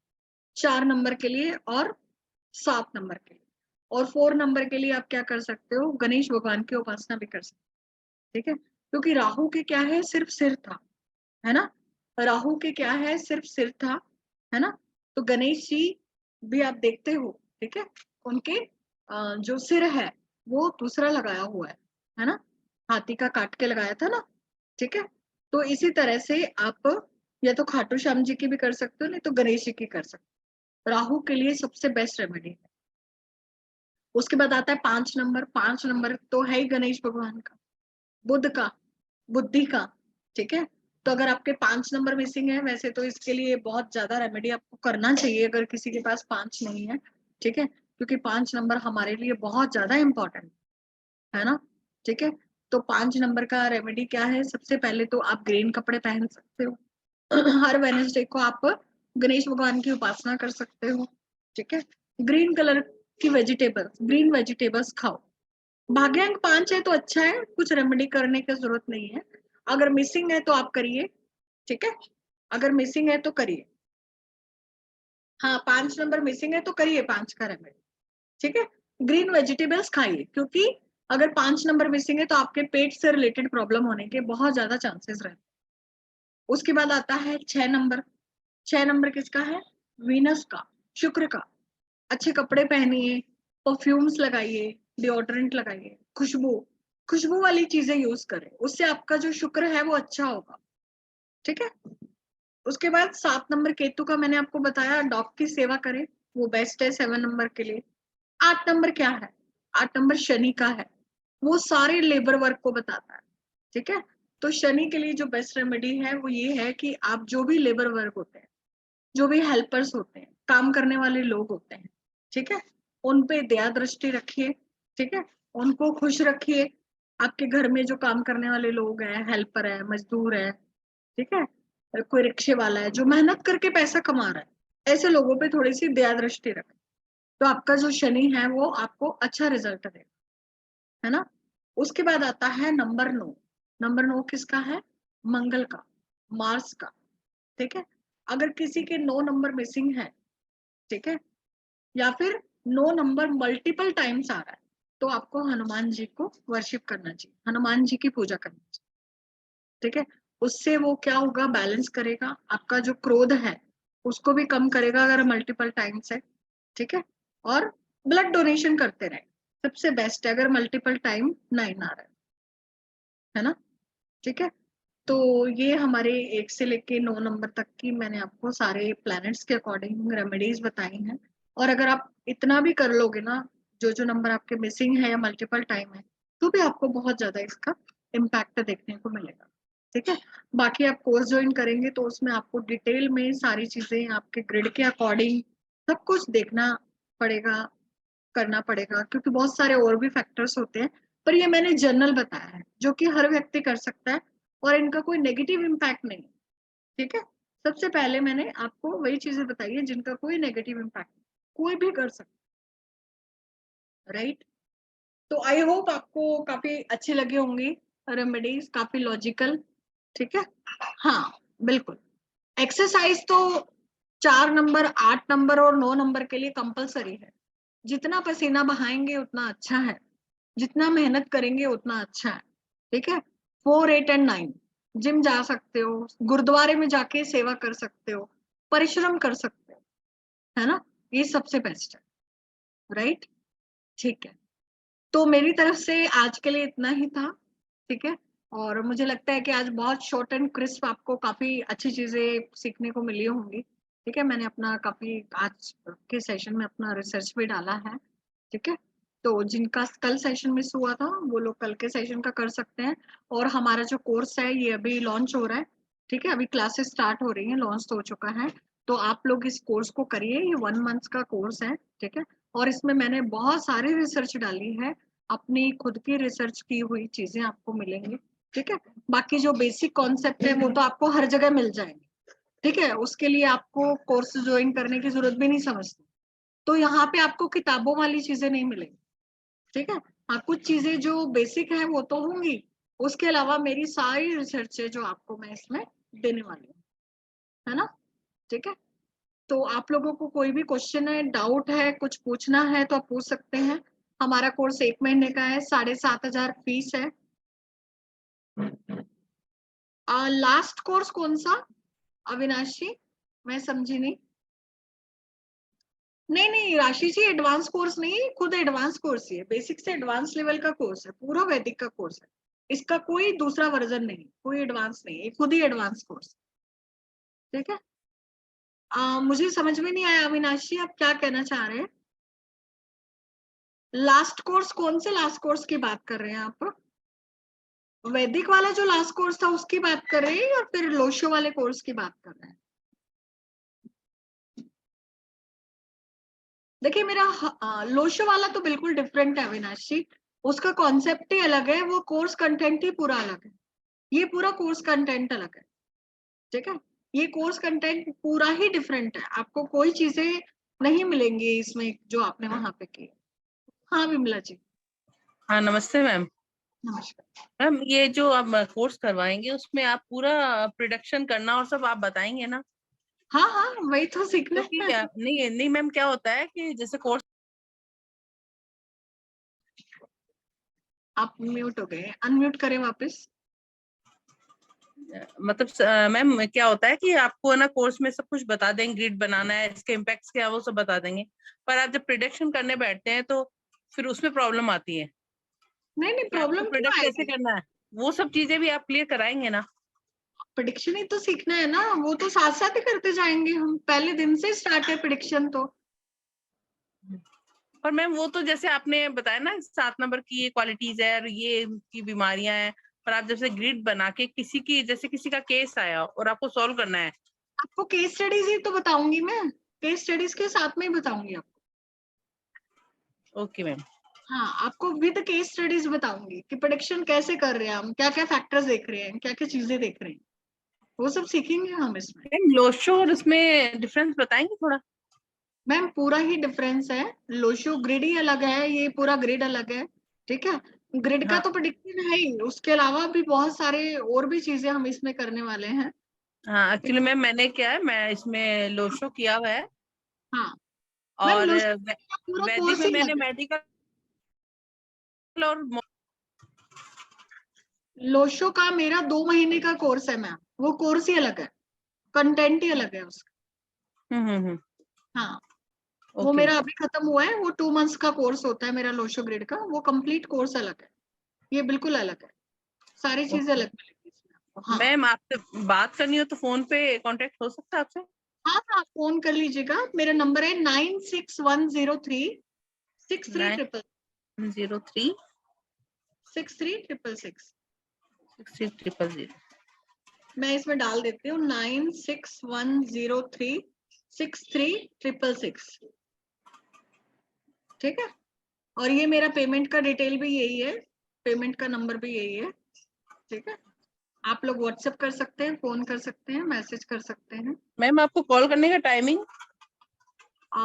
4 नंबर के लिए और 7 नंबर के लिए। और 4 नंबर के लिए आप क्या कर सकते हो, गणेश भगवान की उपासना भी कर सकते हो, ठीक है। क्योंकि राहु के क्या है, सिर्फ सिर था, है ना। राहु के क्या है, सिर्फ सिर था, है ना। तो गणेश जी भी आप देखते हो, ठीक है, उनके जो सिर है वो दूसरा लगाया हुआ है ना, हाथी का काट के लगाया था ना, ठीक है। तो इसी तरह से आप या तो खाटू श्याम जी की भी कर सकते हो, नहीं तो गणेश जी की कर सकते हो। राहु के लिए सबसे बेस्ट रेमेडी है। उसके बाद आता है 5 नंबर। 5 नंबर तो है ही गणेश भगवान का, बुध का, बुद्धि का, ठीक है। तो अगर आपके 5 नंबर मिसिंग है, वैसे तो इसके लिए बहुत ज्यादा रेमेडी आपको करना चाहिए अगर किसी के पास 5 नहीं है, ठीक है, क्योंकि 5 नंबर हमारे लिए बहुत ज्यादा इंपॉर्टेंट है ना, ठीक है। तो 5 नंबर का रेमेडी क्या है, सबसे पहले तो आप ग्रीन कपड़े पहन सकते हो। हर वेडनेसडे को आप गणेश भगवान की उपासना कर सकते हो, ठीक है। ग्रीन कलर की वेजिटेबल्स, ग्रीन वेजिटेबल्स खाओ। भाग्यांक 5 है तो अच्छा है, कुछ रेमेडी करने की जरूरत नहीं है। अगर मिसिंग है तो आप करिए, ठीक है। अगर मिसिंग है तो करिए, हाँ 5 नंबर मिसिंग है तो करिए 5 का रेमेडी, ठीक है। ग्रीन वेजिटेबल्स खाइए, क्योंकि अगर 5 नंबर मिसिंग है तो आपके पेट से रिलेटेड प्रॉब्लम होने के बहुत ज्यादा चांसेस रहते हैं। उसके बाद आता है 6 नंबर। 6 नंबर किसका है, वीनस का, शुक्र का। अच्छे कपड़े पहनिए, परफ्यूम्स लगाइए, डिओड्रेंट लगाइए, खुशबू, खुशबू वाली चीजें यूज करें, उससे आपका जो शुक्र है वो अच्छा होगा, ठीक है। उसके बाद 7 नंबर केतु का मैंने आपको बताया, डॉग की सेवा करें, वो बेस्ट है 7 नंबर के लिए। 8 नंबर क्या है, 8 नंबर शनि का है, वो सारे लेबर वर्क को बताता है, ठीक है। तो शनि के लिए जो बेस्ट रेमेडी है वो ये है कि आप जो भी लेबर वर्क होते हैं, जो भी हेल्पर्स होते हैं, काम करने वाले लोग होते हैं, ठीक है, उन पे दया दृष्टि रखिए, ठीक है, उनको खुश रखिए। आपके घर में जो काम करने वाले लोग हैं, हेल्पर है, मजदूर है, ठीक है, कोई रिक्शे वाला है जो मेहनत करके पैसा कमा रहा है, ऐसे लोगों पे थोड़ी सी दया दृष्टि रखें, तो आपका जो शनि है वो आपको अच्छा रिजल्ट देगा। है ना। उसके बाद आता है नंबर 9। नंबर 9 किसका है? मंगल का, मार्स का, ठीक है। अगर किसी के 9 नंबर मिसिंग है, ठीक है, या फिर 9 नंबर मल्टीपल टाइम्स आ रहा है, तो आपको हनुमान जी को वर्शिप करना चाहिए, हनुमान जी की पूजा करनी चाहिए, ठीक है। उससे वो क्या होगा, बैलेंस करेगा आपका जो क्रोध है उसको भी कम करेगा अगर मल्टीपल टाइम्स है, ठीक है। और ब्लड डोनेशन करते रहे, सबसे बेस्ट है अगर मल्टीपल टाइम 9 आ रहा है ना, ठीक है। तो ये हमारे 1 से लेके 9 नंबर तक की मैंने आपको सारे प्लैनेट्स के अकॉर्डिंग रेमेडीज बताई हैं। और अगर आप इतना भी कर लोगे ना, जो जो नंबर आपके मिसिंग है या मल्टीपल टाइम है, तो भी आपको बहुत ज्यादा इसका इम्पैक्ट देखने को मिलेगा, ठीक है। बाकी आप कोर्स ज्वाइन करेंगे तो उसमें आपको डिटेल में सारी चीजें आपके ग्रिड के अकॉर्डिंग सब कुछ देखना पड़ेगा, करना पड़ेगा, क्योंकि बहुत सारे और भी फैक्टर्स होते हैं। पर ये मैंने जनरल बताया है जो कि हर व्यक्ति कर सकता है और इनका कोई नेगेटिव इम्पैक्ट नहीं, ठीक है। सबसे पहले मैंने आपको वही चीजें बताई है जिनका कोई नेगेटिव इम्पैक्ट कोई भी कर सकता, राइट। तो आई होप आपको काफी अच्छी लगी होंगी रेमेडीज, काफी लॉजिकल, ठीक है। हाँ बिल्कुल, एक्सरसाइज तो 4 नंबर, 8 नंबर और 9 नंबर के लिए कंपलसरी है। जितना पसीना बहाएंगे उतना अच्छा है, जितना मेहनत करेंगे उतना अच्छा है, ठीक है। 4, 8 एंड 9 जिम जा सकते हो, गुरुद्वारे में जाके सेवा कर सकते हो, परिश्रम कर सकते हो, है ना, ये सबसे बेस्ट है, राइट। ठीक है, तो मेरी तरफ से आज के लिए इतना ही था, ठीक है। और मुझे लगता है कि आज बहुत शॉर्ट एंड क्रिस्प आपको काफी अच्छी चीजें सीखने को मिली होंगी, ठीक है। मैंने अपना काफी आज के सेशन में अपना रिसर्च भी डाला है, ठीक है। तो जिनका कल सेशन मिस हुआ था वो लोग कल के सेशन का कर सकते हैं। और हमारा जो कोर्स है ये अभी लॉन्च हो रहा है, ठीक है, अभी क्लासेस स्टार्ट हो रही हैं, लॉन्च तो हो चुका है। तो आप लोग इस कोर्स को करिए, ये 1 मंथ का कोर्स है, ठीक है। और इसमें मैंने बहुत सारी रिसर्च डाली है, अपनी खुद की रिसर्च की हुई चीजें आपको मिलेंगी, ठीक है। बाकी जो बेसिक कॉन्सेप्ट है वो तो आपको हर जगह मिल जाएंगे, ठीक है, उसके लिए आपको कोर्स ज्वाइन करने की जरूरत भी नहीं समझती। तो यहाँ पे आपको किताबों वाली चीजें नहीं मिलेंगी, ठीक है। हाँ, कुछ चीजें जो बेसिक है वो तो होंगी, उसके अलावा मेरी सारी रिसर्च है जो आपको मैं इसमें देने वाली हूँ, है ना, ठीक है। तो आप लोगों को कोई भी क्वेश्चन है, डाउट है, कुछ पूछना है तो आप पूछ सकते हैं। हमारा कोर्स 1 महीने का है, 7,500 फीस है। लास्ट कोर्स कौन सा अविनाशी, मैं समझी नहीं। नहीं नहीं राशि जी, एडवांस कोर्स नहीं, खुद एडवांस कोर्स ही है, बेसिक से एडवांस लेवल का कोर्स है, पूरा वैदिक का कोर्स है। इसका कोई दूसरा वर्जन नहीं, कोई एडवांस नहीं है, खुद ही एडवांस कोर्स, ठीक है। मुझे समझ में नहीं आया अविनाशी, आप क्या कहना चाह रहे हैं? लास्ट कोर्स कौन से लास्ट कोर्स की बात कर रहे हैं आप? वैदिक वाला जो लास्ट कोर्स था उसकी बात कर रहे हैं या फिर लोशो वाले कोर्स की बात कर रहे हैं? देखिए मेरा लोशो वाला तो बिल्कुल डिफरेंट है अविनाश जी, उसका कॉन्सेप्ट ही अलग है, वो कोर्स कंटेंट ही पूरा अलग है, ये पूरा कोर्स कंटेंट अलग है, ठीक है। ये कोर्स कंटेंट पूरा ही डिफरेंट है, आपको कोई चीजें नहीं मिलेंगी इसमें जो आपने वहां पे की। हाँ विमला जी। हाँ नमस्ते मैम। नमस्कार मैम ये जो आप कोर्स करवाएंगे उसमें आप पूरा प्रोडक्शन करना और सब आप बताएंगे ना? हाँ हाँ वही तो सीखना क्योंकि है। नहीं नहीं मैम, क्या होता है कि जैसे कोर्स, आप म्यूट हो गए, अनम्यूट करें वापस। मतलब मैम क्या होता है कि आपको ना कोर्स में सब कुछ बता देंगे, ग्रिड बनाना है, इसके इम्पैक्ट्स क्या है वो सब बता देंगे, पर आप जब प्रोडक्शन करने बैठते हैं तो फिर उसमें प्रॉब्लम आती है नहीं नहीं कि आपको प्रॉब्लम क्यों प्रोडक्ट कैसे आएगी, करना है, वो सब चीजें भी आप क्लियर कराएंगे ना? प्रिडिक्शन ही तो सीखना है ना, वो तो साथ साथ ही करते जाएंगे हम, पहले दिन से स्टार्ट है प्रिडिक्शन तो। पर मैम वो तो जैसे आपने बताया ना 7 नंबर की ये क्वालिटीज है और ये की बीमारियां हैं, पर आप जैसे ग्रिड बना के किसी की, जैसे किसी का केस आया और आपको सॉल्व करना है। आपको केस स्टडीज ही तो बताऊंगी मैं, केस स्टडीज के साथ में ही बताऊंगी आपको। Okay ma'am. हाँ आपको विद केस स्टडीज बताऊंगी कि प्रेडिक्शन कैसे कर रहे हैं हम, क्या क्या फैक्टर्स देख रहे हैं, क्या क्या चीजें देख रहे हैं, वो सब सीखेंगे हम इसमें। मैम लोशो और उसमें डिफरेंस बताएंगे थोड़ा? मैम पूरा ही डिफरेंस है, लोशो ग्रिड ही अलग है, ये पूरा ग्रिड अलग है, ठीक है। ग्रिड का हाँ। तो प्रेडिक्शन है ही, उसके अलावा भी बहुत सारे और भी चीजें हम इसमें करने वाले हैं। हाँ एक्चुअली मैम मैंने क्या है, मैं इसमें लोशो किया हुआ है हाँ मैम, और पूरा वैदिक कोर्स में ही मैंने अलग है। मेडिकल और लोशो का मेरा 2 महीने का कोर्स है मैम, वो कोर्स ही अलग है, कंटेंट ही अलग है उसका। हम्म। हाँ वो ओके मेरा अभी खत्म हुआ है, वो 2 मंथ्स का कोर्स होता है मेरा लोशो ग्रिड का, वो कंप्लीट कोर्स अलग है, ये बिल्कुल अलग है, सारी चीजें ओके। अलग मिलेंगी इसमें आपको। हाँ मैम आपसे बात करनी हो तो फोन पे कांटेक्ट हो सकता है आपसे? हाँ हाँ, फोन कर लीजिएगा, मेरा नंबर है 9610363636। 903 6366 6300। मैं इसमें डाल देती हूँ 9610363636। ठीक है, और ये मेरा पेमेंट का डिटेल भी यही है, पेमेंट का नंबर भी यही है। ठीक है, आप लोग व्हाट्सएप कर सकते हैं, फोन कर सकते हैं, मैसेज कर सकते हैं। मैम आपको कॉल करने का टाइमिंग?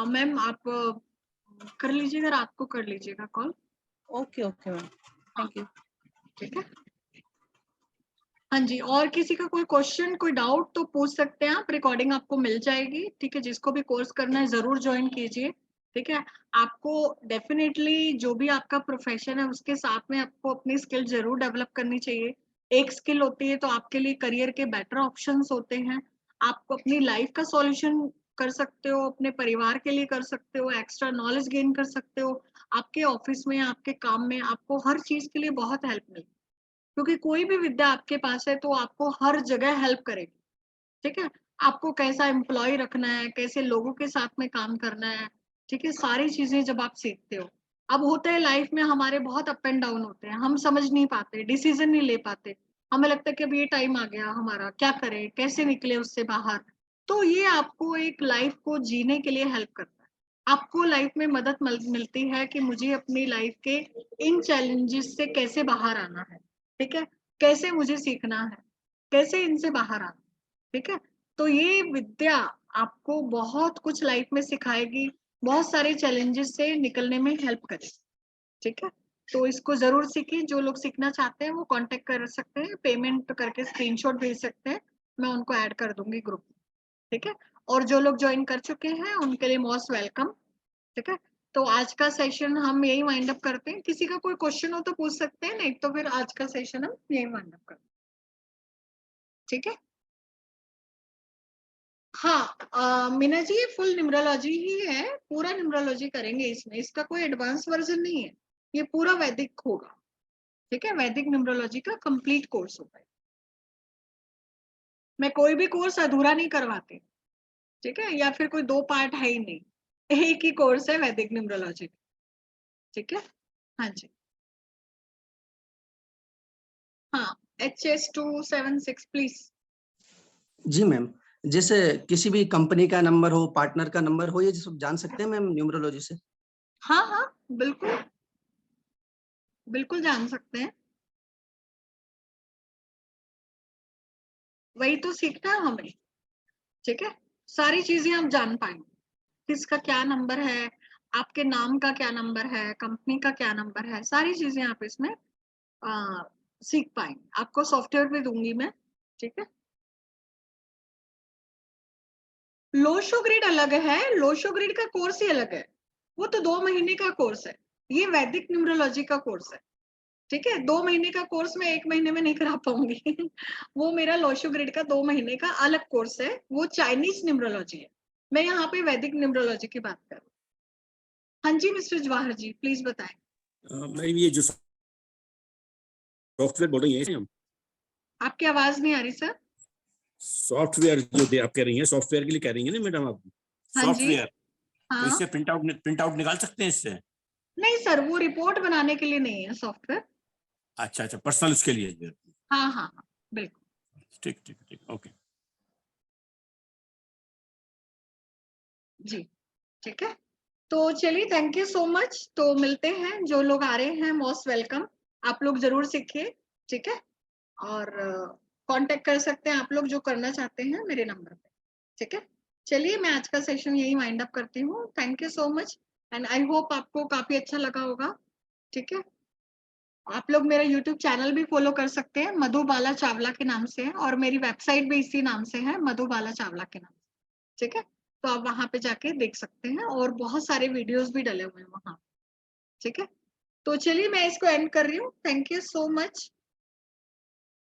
मैम आप कर लीजिएगा, रात को कर लीजिएगा call. Okay okay ma'am, thank you. ठीक है, हाँ जी, और किसी का कोई क्वेश्चन कोई डाउट तो पूछ सकते हैं आप, रिकॉर्डिंग आपको मिल जाएगी। ठीक है, जिसको भी कोर्स करना है जरूर ज्वाइन कीजिए। ठीक है, आपको डेफिनेटली जो भी आपका प्रोफेशन है उसके साथ में आपको अपनी स्किल जरूर डेवलप करनी चाहिए। एक स्किल होती है तो आपके लिए करियर के बेटर ऑप्शंस होते हैं, आपको अपनी लाइफ का सॉल्यूशन कर सकते हो, अपने परिवार के लिए कर सकते हो, एक्स्ट्रा नॉलेज गेन कर सकते हो, आपके ऑफिस में आपके काम में आपको हर चीज के लिए बहुत हेल्प मिलेगी, क्योंकि कोई भी विद्या आपके पास है तो आपको हर जगह हेल्प करेगी। ठीक है, आपको कैसा एम्प्लॉय रखना है, कैसे लोगों के साथ में काम करना है, ठीक है, सारी चीजें जब आप सीखते हो। अब होता है लाइफ में हमारे बहुत अप एंड डाउन होते हैं, हम समझ नहीं पाते, डिसीजन नहीं ले पाते, हमें लगता है कि अब ये टाइम आ गया हमारा, क्या करें, कैसे निकले उससे बाहर। तो ये आपको एक लाइफ को जीने के लिए हेल्प करता है, आपको लाइफ में मदद मिलती है कि मुझे अपनी लाइफ के इन चैलेंजेस से कैसे बाहर आना है। ठीक है, कैसे मुझे सीखना है, कैसे इनसे बाहर आना। ठीक है, तो ये विद्या आपको बहुत कुछ लाइफ में सिखाएगी, बहुत सारे चैलेंजेस से निकलने में हेल्प करेगी। ठीक है, तो इसको जरूर सीखिए, जो लोग सीखना चाहते हैं वो कांटेक्ट कर सकते हैं, पेमेंट करके स्क्रीनशॉट भेज सकते हैं, मैं उनको ऐड कर दूंगी ग्रुप में। ठीक है, और जो लोग ज्वाइन कर चुके हैं उनके लिए मोस्ट वेलकम। ठीक है, तो आज का सेशन हम यही वाइंड अप करते हैं, किसी का कोई क्वेश्चन हो तो पूछ सकते हैं, नहीं तो फिर आज का सेशन हम यही वाइंड अप करते हैं। ठीक है, हाँ मीना जी, ये फुल न्यूमरोलॉजी ही है, पूरा न्यूमरोलॉजी करेंगे इसमें, इसका कोई एडवांस वर्जन नहीं है, ये पूरा वैदिक होगा। ठीक है, वैदिक न्यूमरोलॉजी का कंप्लीट कोर्स होगा, मैं कोई भी कोर्स अधूरा नहीं करवाती। ठीक है, या फिर कोई 2 पार्ट है ही नहीं, एक ही कोर्स है वैदिक न्यूमरोलॉजी। ठीक है, हाँ जी, हाँ HS276 प्लीज। जी मैम, जैसे किसी भी कंपनी का नंबर हो, पार्टनर का नंबर हो, ये सब जान सकते हैं मैम न्यूमरोलॉजी से? हाँ हाँ बिल्कुल, बिल्कुल जान सकते हैं, वही तो सीखना है हमें। ठीक है, सारी चीजें आप जान पाएंगे, किसका क्या नंबर है, आपके नाम का क्या नंबर है, कंपनी का क्या नंबर है, सारी चीजें आप इसमें सीख पाएंगे, आपको सॉफ्टवेयर भी दूंगी मैं। ठीक है, लोशो ग्रिड अलग है, लोशो ग्रिड का कोर्स ही अलग है, वो तो 2 महीने का कोर्स है, ये वैदिक न्यूमरोलॉजी का कोर्स है। ठीक है, 2 महीने का कोर्स मैं 1 महीने में नहीं करा पाऊंगी वो मेरा लोशो ग्रिड का 2 महीने का अलग कोर्स है, वो चाइनीज न्यूमरोलॉजी है, मैं यहाँ पे वैदिक न्यूमरोलॉजी की बात कर रही हूँ। हाँ जी मिस्टर जवाहर जी, प्लीज बताएं। मैं ये जो सॉफ्टवेयर बोल रही है, आपकी आवाज नहीं आ रही सर। सॉफ्टवेयर जो आप कह रही हैं, सॉफ्टवेयर के लिए कह रही हैं ना मैडम आप? हाँ जी, सॉफ्टवेयर, तो हाँ, इससे प्रिंट आउट निकाल सकते हैं इससे? नहीं सर, वो रिपोर्ट बनाने के लिए नहीं है सॉफ्टवेयर। अच्छा अच्छा, पर्सनल उसके लिए। हाँ हाँ हाँ बिल्कुल। ठीक ठीक ठीक, ओके। जी ठीक है, तो चलिए, थैंक यू सो मच, तो मिलते हैं, जो लोग आ रहे हैं मोस्ट वेलकम, आप लोग जरूर सीखिए। ठीक है, और कांटेक्ट कर सकते हैं आप लोग जो करना चाहते हैं मेरे नंबर पे। ठीक है, चलिए मैं आज का सेशन यही वाइंड अप करती हूँ, thank you so much, and I hope आपको काफी अच्छा लगा होगा। ठीक है, आप लोग मेरा यूट्यूब चैनल भी फॉलो कर सकते हैं, मधुबाला चावला के नाम से है, और मेरी वेबसाइट भी इसी नाम से है, मधुबाला चावला के नाम से। ठीक है, तो आप वहां पे जाके देख सकते हैं, और बहुत सारे वीडियोस भी डले हुए हैं वहां। ठीक है, तो चलिए मैं इसको एंड कर रही हूँ। Thank you so much.